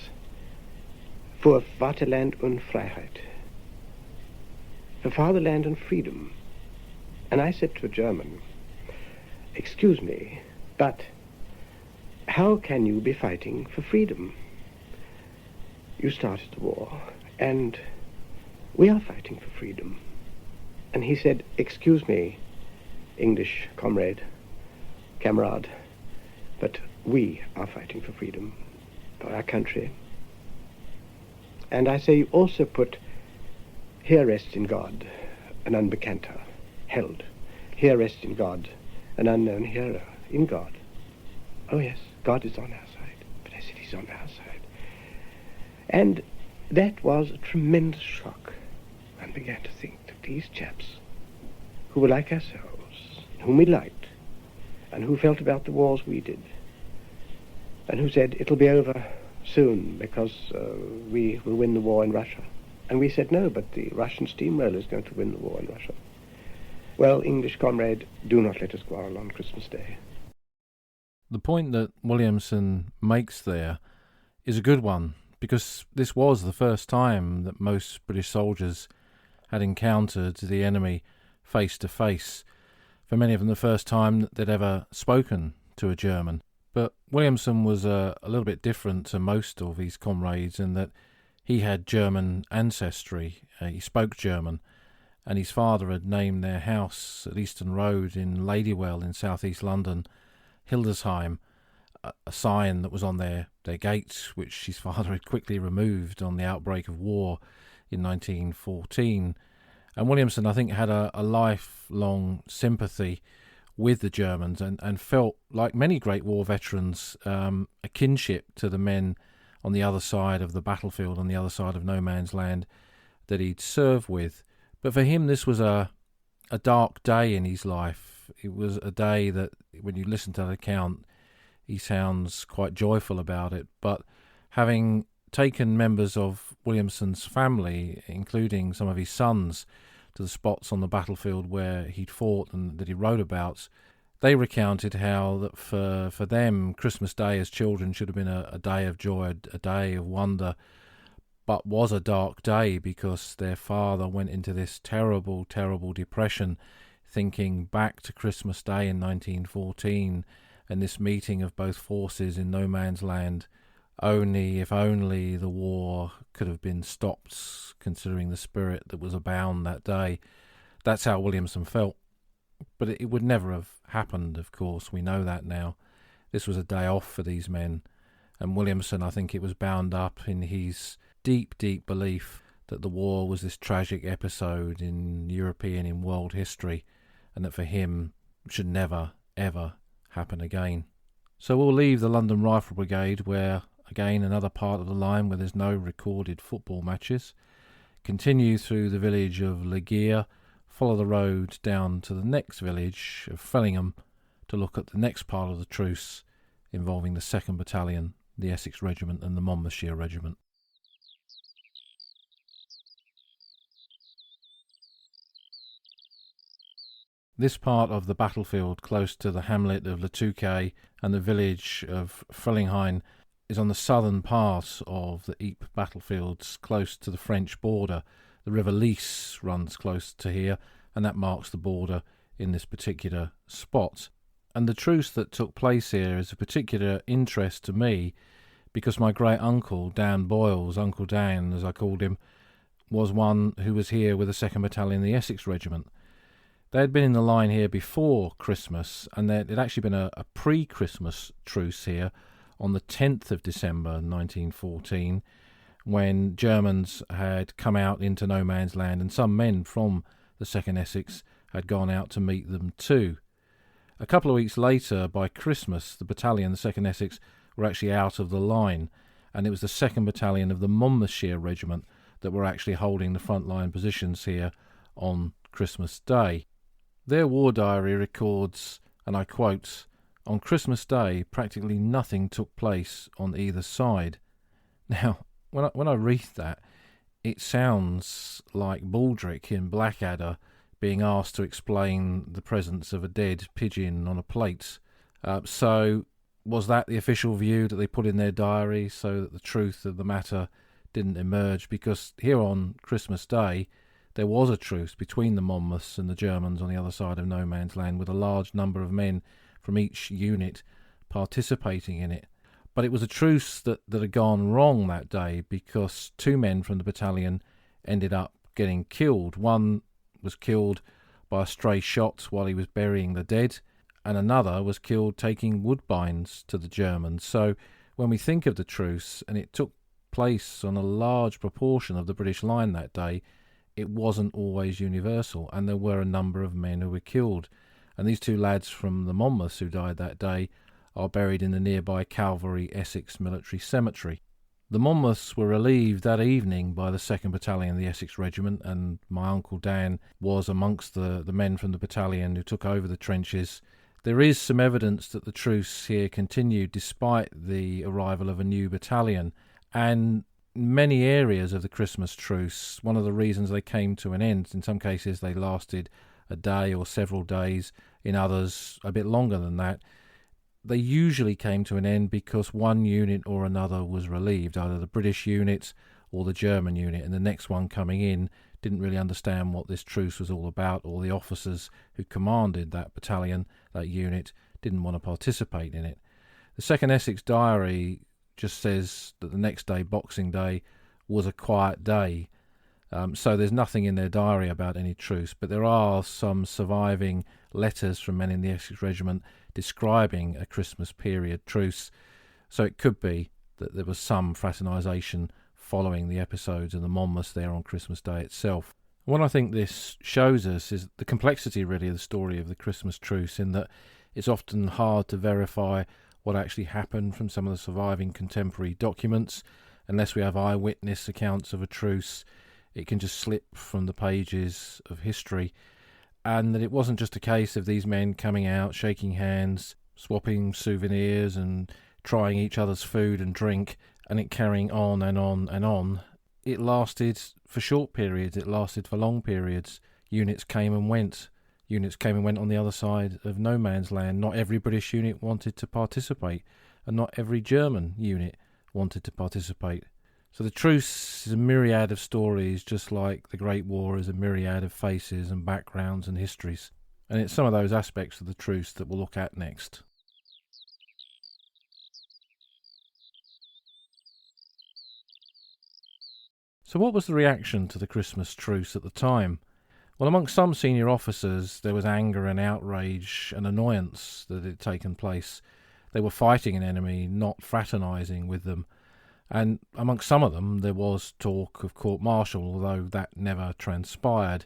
für Vaterland und Freiheit, for fatherland and freedom. And I said to a German, excuse me, but how can you be fighting for freedom? You started the war, and we are fighting for freedom. And he said, excuse me, English camarade, but we are fighting for freedom, for our country. And I say, you also put, here rests in God an unbekannter, held. Here rests in God an unknown hero, in God. Oh yes, God is on our side, but I said he's on our side. And that was a tremendous shock. One began to think that these chaps, who were like ourselves, whom we liked, and who felt about the wars we did, and who said, it'll be over soon because we will win the war in Russia. And we said, no, but the Russian steamroller is going to win the war in Russia. Well, English comrade, do not let us quarrel on Christmas Day. The point that Williamson makes there is a good one, because this was the first time that most British soldiers had encountered the enemy face to face. For many of them, the first time that they'd ever spoken to a German. But Williamson was a little bit different to most of his comrades in that he had German ancestry. He spoke German, and his father had named their house at Easton Road in Ladywell in southeast London, Hildesheim, a sign that was on their gates, which his father had quickly removed on the outbreak of war in 1914. And Williamson, I think, had a lifelong sympathy with the Germans and felt, like many Great War veterans, a kinship to the men on the other side of the battlefield, on the other side of no man's land that he'd served with. But for him, this was a dark day in his life. It was a day that, when you listen to that account, he sounds quite joyful about it. But having taken members of Williamson's family, including some of his sons, to the spots on the battlefield where he'd fought and that he wrote about, they recounted how that for them, Christmas Day as children should have been a day of joy, a day of wonder, but was a dark day because their father went into this terrible, terrible depression, thinking back to Christmas Day in 1914 and this meeting of both forces in no man's land. If only the war could have been stopped, considering the spirit that was abound that day. That's how Williamson felt. But it would never have happened, of course. We know that now. This was a day off for these men. And Williamson, I think it was bound up in his deep, deep belief that the war was this tragic episode in European, in world history, and that for him should never, ever happen again. So we'll leave the London Rifle Brigade, where, again, another part of the line where there's no recorded football matches, continue through the village of Legear, follow the road down to the next village of Fellingham to look at the next part of the truce involving the 2nd Battalion, the Essex Regiment and the Monmouthshire Regiment. This part of the battlefield, close to the hamlet of Le Touquet and the village of Frelingheim, is on the southern part of the Ypres battlefields, close to the French border. The River Lys runs close to here, and that marks the border in this particular spot. And the truce that took place here is of particular interest to me because my great-uncle, Dan Boyles, Uncle Dan as I called him, was one who was here with the 2nd Battalion, the Essex Regiment. They had been in the line here before Christmas, and there had actually been a pre-Christmas truce here on the 10th of December 1914, when Germans had come out into no man's land, and some men from the 2nd Essex had gone out to meet them too. A couple of weeks later, by Christmas, the battalion, the 2nd Essex, were actually out of the line, and it was the 2nd Battalion of the Monmouthshire Regiment that were actually holding the front-line positions here on Christmas Day. Their war diary records, and I quote, "On Christmas Day, practically nothing took place on either side." Now, when I read that, it sounds like Baldric in Blackadder being asked to explain the presence of a dead pigeon on a plate. So was that the official view that they put in their diary so that the truth of the matter didn't emerge? Because here on Christmas Day, there was a truce between the Monmouths and the Germans on the other side of no man's land, with a large number of men from each unit participating in it. But it was a truce that had gone wrong that day because 2 men from the battalion ended up getting killed. One was killed by a stray shot while he was burying the dead, and another was killed taking woodbines to the Germans. So when we think of the truce, and it took place on a large proportion of the British line that day, it wasn't always universal, and there were a number of men who were killed. And these 2 lads from the Monmouths who died that day are buried in the nearby Calvary Essex Military Cemetery. The Monmouths were relieved that evening by the 2nd Battalion, the Essex Regiment, and my Uncle Dan was amongst the men from the battalion who took over the trenches. There is some evidence that the truce here continued despite the arrival of a new battalion, and many areas of the Christmas truce, one of the reasons they came to an end, in some cases they lasted a day or several days, in others a bit longer than that, they usually came to an end because one unit or another was relieved, either the British unit or the German unit, and the next one coming in didn't really understand what this truce was all about, or the officers who commanded that battalion, that unit, didn't want to participate in it. The 2nd Essex diary just says that the next day, Boxing Day, was a quiet day. So there's nothing in their diary about any truce, but there are some surviving letters from men in the Essex Regiment describing a Christmas period truce. So it could be that there was some fraternisation following the episodes of the Monmouths there on Christmas Day itself. What I think this shows us is the complexity, really, of the story of the Christmas Truce, in that it's often hard to verify what actually happened from some of the surviving contemporary documents. Unless we have eyewitness accounts of a truce, it can just slip from the pages of history. And that it wasn't just a case of these men coming out, shaking hands, swapping souvenirs and trying each other's food and drink, and it carrying on and on and on. It lasted for short periods, it lasted for long periods. Units came and went. Units came and went on the other side of no man's land. Not every British unit wanted to participate, and not every German unit wanted to participate. So the truce is a myriad of stories, just like the Great War is a myriad of faces and backgrounds and histories. And it's some of those aspects of the truce that we'll look at next. So what was the reaction to the Christmas Truce at the time? Well, amongst some senior officers, there was anger and outrage and annoyance that it had taken place. They were fighting an enemy, not fraternising with them. And amongst some of them, there was talk of court-martial, although that never transpired.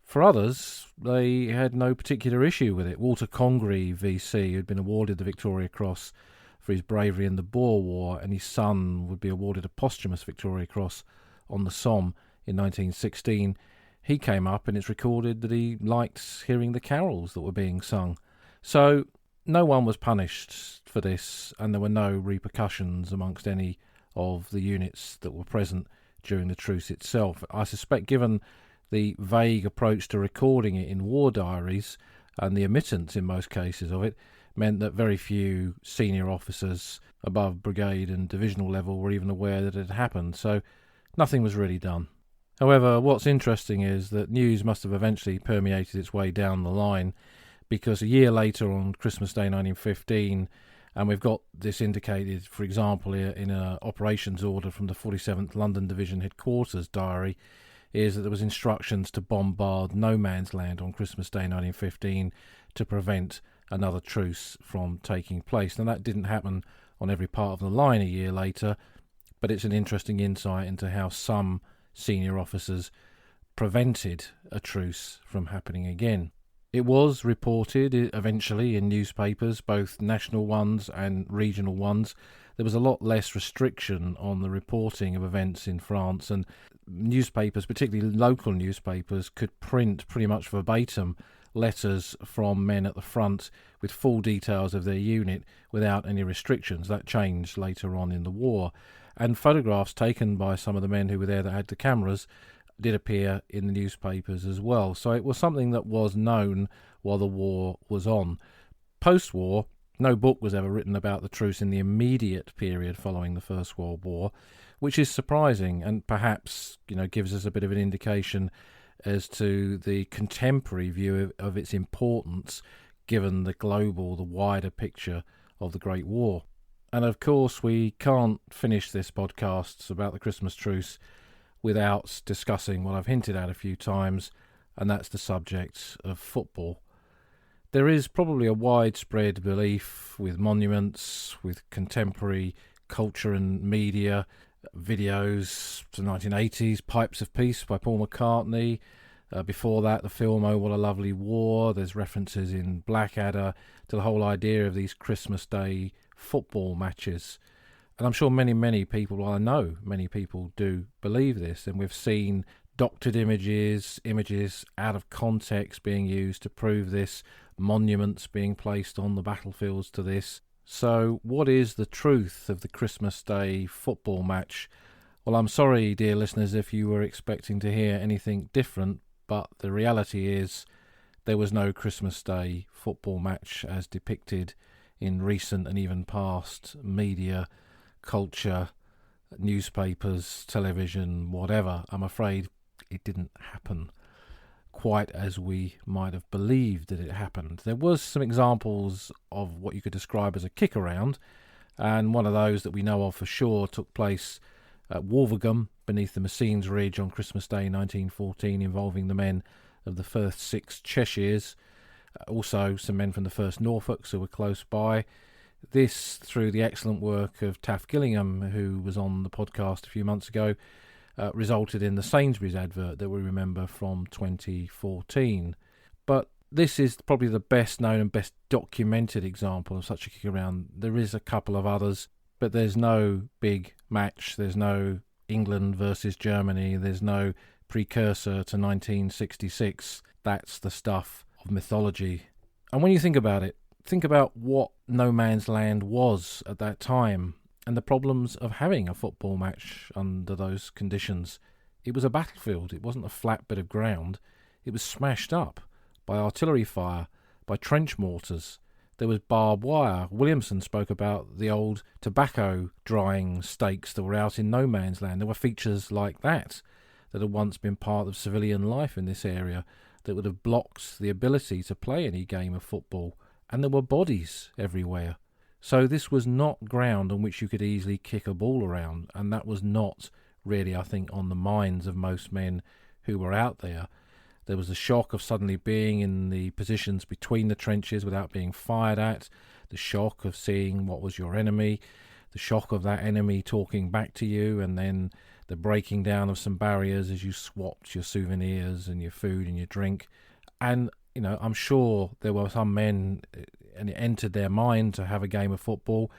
For others, they had no particular issue with it. Walter Congreve, VC, who'd been awarded the Victoria Cross for his bravery in the Boer War, and his son would be awarded a posthumous Victoria Cross on the Somme in 1916, he came up and it's recorded that he liked hearing the carols that were being sung. So no one was punished for this, and there were no repercussions amongst any of the units that were present during the truce itself. I suspect, given the vague approach to recording it in war diaries and the omittance in most cases of it, meant that very few senior officers above brigade and divisional level were even aware that it had happened. So nothing was really done. However, what's interesting is that news must have eventually permeated its way down the line, because a year later, on Christmas Day 1915, and we've got this indicated, for example, in an operations order from the 47th London Division Headquarters diary, is that there was instructions to bombard no man's land on Christmas Day 1915 to prevent another truce from taking place. Now, that didn't happen on every part of the line a year later, but it's an interesting insight into how some senior officers prevented a truce from happening again. It was reported eventually in newspapers, both national ones and regional ones. There was a lot less restriction on the reporting of events in France, and newspapers, particularly local newspapers, could print pretty much verbatim letters from men at the front with full details of their unit without any restrictions. That changed later on in the war. And photographs taken by some of the men who were there that had the cameras did appear in the newspapers as well. So it was something that was known while the war was on. Post-war, no book was ever written about the truce in the immediate period following the First World War, which is surprising and perhaps, gives us a bit of an indication as to the contemporary view of its importance, given the wider picture of the Great War. And of course, we can't finish this podcast about the Christmas Truce without discussing what I've hinted at a few times, and that's the subject of football. There is probably a widespread belief with monuments, with contemporary culture and media, videos, the 1980s, Pipes of Peace by Paul McCartney. Before that, the film Oh What a Lovely War. There's references in Blackadder to the whole idea of these Christmas Day football matches. And I'm sure many people, I know many people do believe this, and we've seen doctored images out of context being used to prove this, monuments being placed on the battlefields to this. So what is the truth of the Christmas Day football match? Well, I'm sorry, dear listeners, if you were expecting to hear anything different, but the reality is there was no Christmas Day football match as depicted in recent and even past media, culture, newspapers, television, whatever. I'm afraid it didn't happen quite as we might have believed that it happened. There was some examples of what you could describe as a kick around, and one of those that we know of for sure took place at Wolvergam beneath the Messines Ridge on Christmas Day 1914, involving the men of the 1st 6 Cheshires, also some men from the 1st Norfolks who were close by. This through the excellent work of Taff Gillingham, who was on the podcast a few months ago, resulted in the Sainsbury's advert that we remember from 2014. But this is probably the best known and best documented example of such a kick around. There is a couple of others, but there's no big match. There's no England versus Germany. There's no precursor to 1966. That's the stuff of mythology. And when you think about it, think about what no man's land was at that time and the problems of having a football match under those conditions. It was a battlefield. It wasn't a flat bit of ground. It was smashed up by artillery fire, by trench mortars. There was barbed wire. Williamson spoke about the old tobacco drying stakes that were out in no man's land. There were features like that had once been part of civilian life in this area that would have blocked the ability to play any game of football. And there were bodies everywhere. So this was not ground on which you could easily kick a ball around, and that was not really, I think, on the minds of most men who were out there. There was the shock of suddenly being in the positions between the trenches without being fired at, the shock of seeing what was your enemy, the shock of that enemy talking back to you, and then the breaking down of some barriers as you swapped your souvenirs and your food and your drink. And, you know, I'm sure there were some men, and it entered their mind to have a game of football,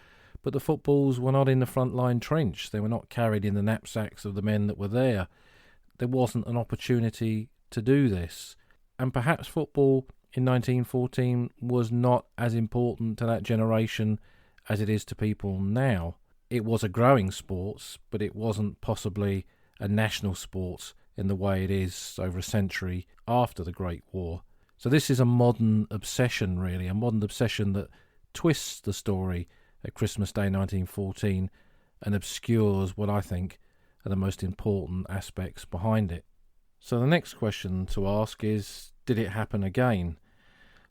but the footballs were not in the front line trench. They were not carried in the knapsacks of the men that were there. There wasn't an opportunity to do this. And perhaps football in 1914 was not as important to that generation as it is to people now. It was a growing sport, but it wasn't possibly a national sport in the way it is over a century after the Great War. So this is a modern obsession, really, a modern obsession that twists the story at Christmas Day 1914 and obscures what I think are the most important aspects behind it. So the next question to ask is, did it happen again?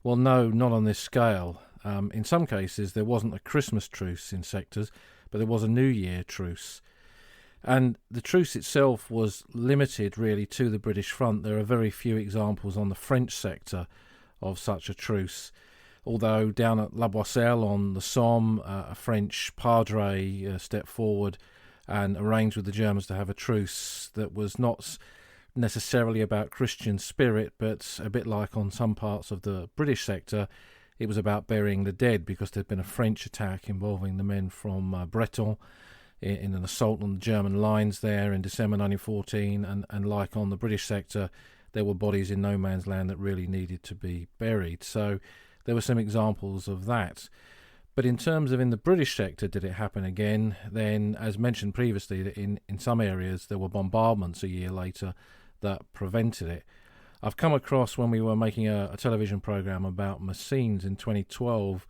Well, no, not on this scale. In some cases, there wasn't a Christmas truce in sectors, but there was a New Year truce. And the truce itself was limited really to the British front. There are very few examples on the French sector of such a truce. Although down at La Boisselle on the Somme, a French padre stepped forward and arranged with the Germans to have a truce that was not necessarily about Christian spirit, but a bit like on some parts of the British sector, it was about burying the dead, because there'd been a French attack involving the men from Breton in an assault on the German lines there in December 1914, and like on the British sector, there were bodies in no man's land that really needed to be buried. So there were some examples of that. But in terms of in the British sector, did it happen again? Then, as mentioned previously, in some areas there were bombardments a year later that prevented it. I've come across, when we were making a television programme about Messines in 2012,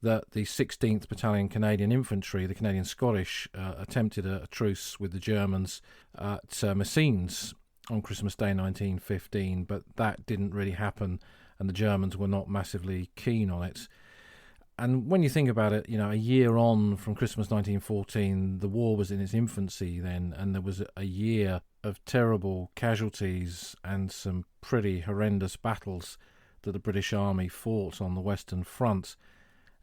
that the 16th Battalion Canadian Infantry, the Canadian Scottish, attempted a truce with the Germans at Messines on Christmas Day 1915, but that didn't really happen, and the Germans were not massively keen on it. And when you think about it, you know, a year on from Christmas 1914, the war was in its infancy then, and there was a year of terrible casualties and some pretty horrendous battles that the British Army fought on the Western Front.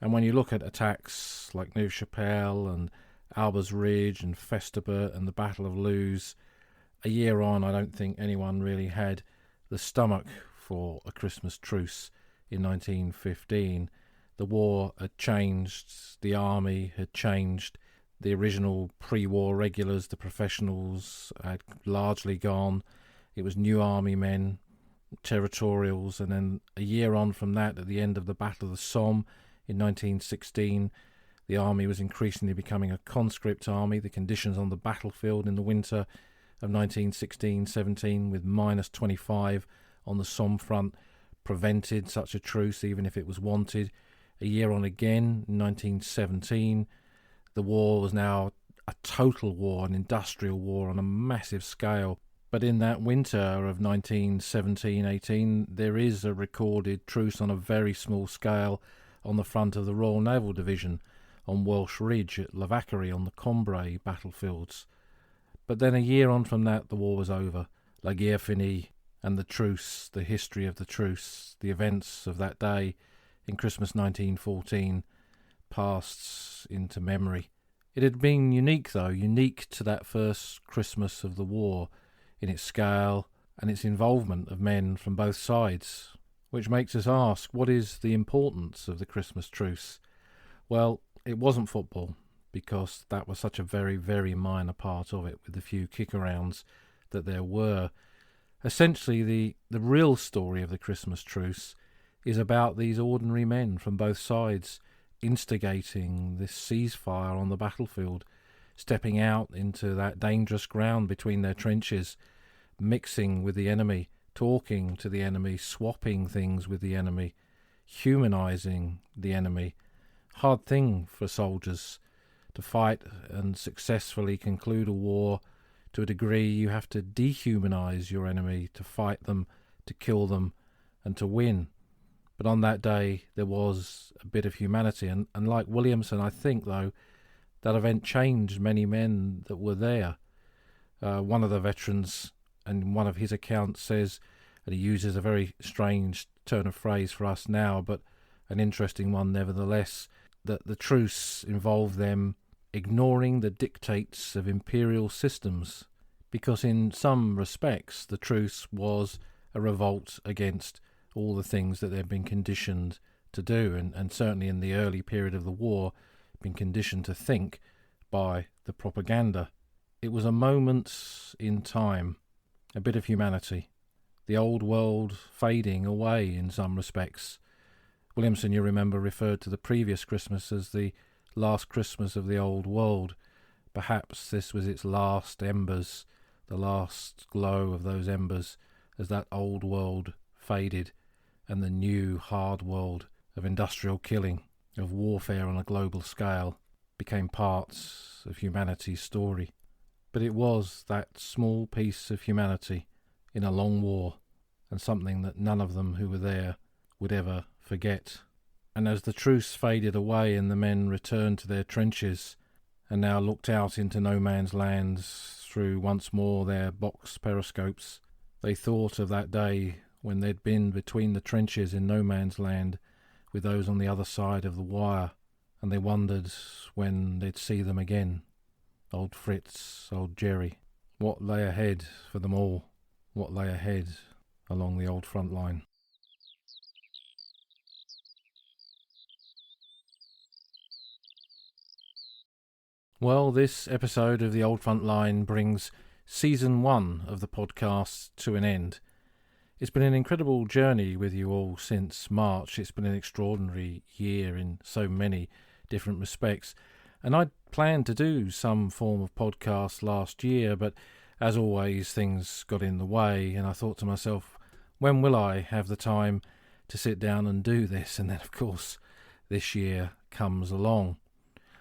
And when you look at attacks like Neuve Chapelle and Albers Ridge and Festubert and the Battle of Loos, a year on, I don't think anyone really had the stomach for a Christmas truce in 1915. The war had changed, the army had changed, the original pre-war regulars, the professionals, had largely gone. It was new army men, territorials, and then a year on from that, at the end of the Battle of the Somme in 1916, the army was increasingly becoming a conscript army. The conditions on the battlefield in the winter of 1916-17, with minus 25 on the Somme front, prevented such a truce, even if it was wanted. A year on again, in 1917, the war was now a total war, an industrial war on a massive scale. But in that winter of 1917-18, there is a recorded truce on a very small scale on the front of the Royal Naval Division, on Welsh Ridge, at Lavackery, on the Cambrai battlefields. But then a year on from that, the war was over. La guerre finie, and the truce, the history of the truce, the events of that day in Christmas 1914 passed into memory. It had been unique, though, unique to that first Christmas of the war, in its scale and its involvement of men from both sides, which makes us ask, what is the importance of the Christmas truce? Well, it wasn't football, because that was such a very, very minor part of it, with the few kick-arounds that there were. Essentially, the real story of the Christmas truce is about these ordinary men from both sides instigating this ceasefire on the battlefield, stepping out into that dangerous ground between their trenches, mixing with the enemy, talking to the enemy, swapping things with the enemy, humanizing the enemy. Hard thing for soldiers to fight and successfully conclude a war. To a degree, you have to dehumanize your enemy to fight them, to kill them, and to win. But on that day, there was a bit of humanity. And like Williamson, I think, though, that event changed many men that were there. One of the veterans, and one of his accounts, says, and he uses a very strange turn of phrase for us now, but an interesting one nevertheless, that the truce involved them ignoring the dictates of imperial systems, because in some respects the truce was a revolt against all the things that they'd been conditioned to do, and certainly in the early period of the war, been conditioned to think by the propaganda. It was a moment in time, a bit of humanity, the old world fading away in some respects. Williamson, you remember, referred to the previous Christmas as the last Christmas of the old world. Perhaps this was its last embers, the last glow of those embers, as that old world faded and the new hard world of industrial killing, of warfare on a global scale, became parts of humanity's story. But it was that small piece of humanity in a long war, and something that none of them who were there would ever forget. And as the truce faded away and the men returned to their trenches and now looked out into no man's land through once more their box periscopes, they thought of that day when they'd been between the trenches in no man's land with those on the other side of the wire, and they wondered when they'd see them again. Old Fritz, old Jerry. What lay ahead for them all? What lay ahead along the old front line? Well, this episode of The Old Front Line brings Season 1 of the podcast to an end. It's been an incredible journey with you all since March. It's been an extraordinary year in so many different respects. And I'd planned to do some form of podcast last year, but as always, things got in the way, and I thought to myself, when will I have the time to sit down and do this? And then, of course, this year comes along.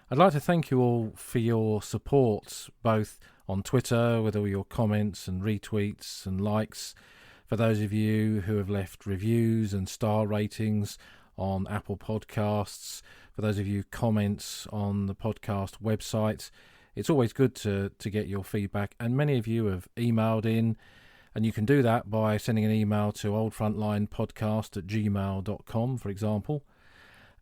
I'd like to thank you all for your support, both on Twitter with all your comments and retweets and likes, for those of you who have left reviews and star ratings on Apple Podcasts, for those of you comments on the podcast website. It's always good to get your feedback, and many of you have emailed in, and you can do that by sending an email to oldfrontlinepodcast@gmail.com, for example.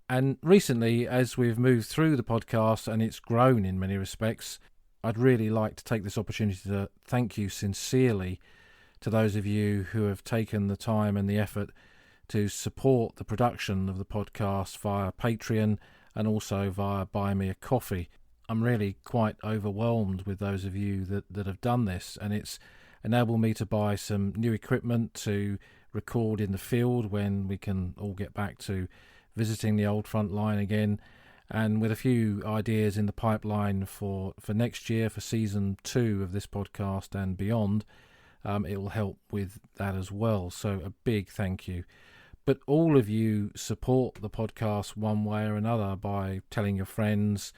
And recently, as we've moved through the podcast and it's grown in many respects, I'd really like to take this opportunity to thank you sincerely to those of you who have taken the time and the effort to support the production of the podcast via Patreon and also via Buy Me a Coffee. I'm really quite overwhelmed with those of you that have done this, and it's enabled me to buy some new equipment to record in the field when we can all get back to visiting the old front line again, and with a few ideas in the pipeline for next year, for season 2 of this podcast and beyond. It will help with that as well, so a big thank you. But all of you support the podcast one way or another by telling your friends,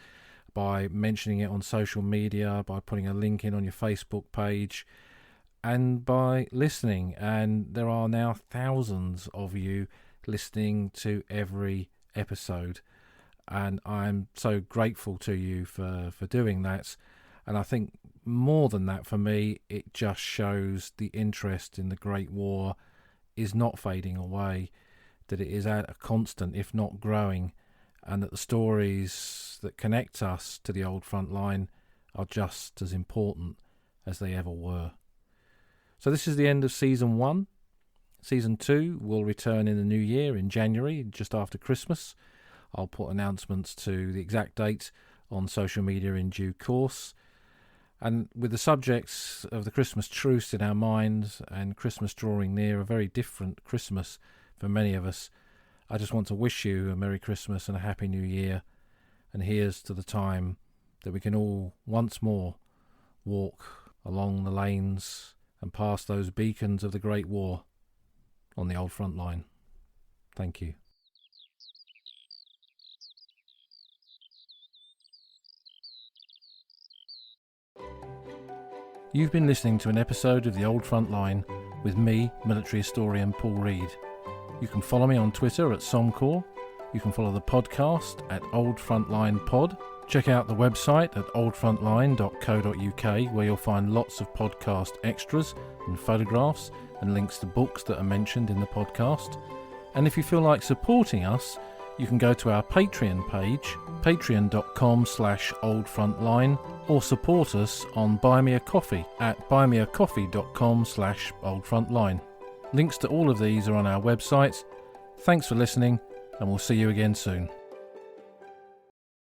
by mentioning it on social media, by putting a link in on your Facebook page, and by listening. And there are now thousands of you listening to every episode, and I'm so grateful to you for doing that. And I think more than that, for me, it just shows the interest in the Great War is not fading away, that it is at a constant, if not growing, and that the stories that connect us to the old front line are just as important as they ever were. So this is the end of Season 1. Season 2 will return in the new year in January, just after Christmas. I'll put announcements to the exact date on social media in due course. And with the subjects of the Christmas Truce in our minds and Christmas drawing near, a very different Christmas for many of us, I just want to wish you a Merry Christmas and a Happy New Year. And here's to the time that we can all once more walk along the lanes and past those beacons of the Great War on the old front line. Thank you. You've been listening to an episode of The Old Front Line with me, military historian Paul Reed. You can follow me on Twitter at Somcor. You can follow the podcast at Old Frontline Pod. Check out the website at oldfrontline.co.uk, where you'll find lots of podcast extras and photographs and links to books that are mentioned in the podcast. And if you feel like supporting us, you can go to our Patreon page, patreon.com/oldfrontline, or support us on Buy Me a Coffee at buymeacoffee.com/oldfrontline. Links to all of these are on our website. Thanks for listening, and we'll see you again soon.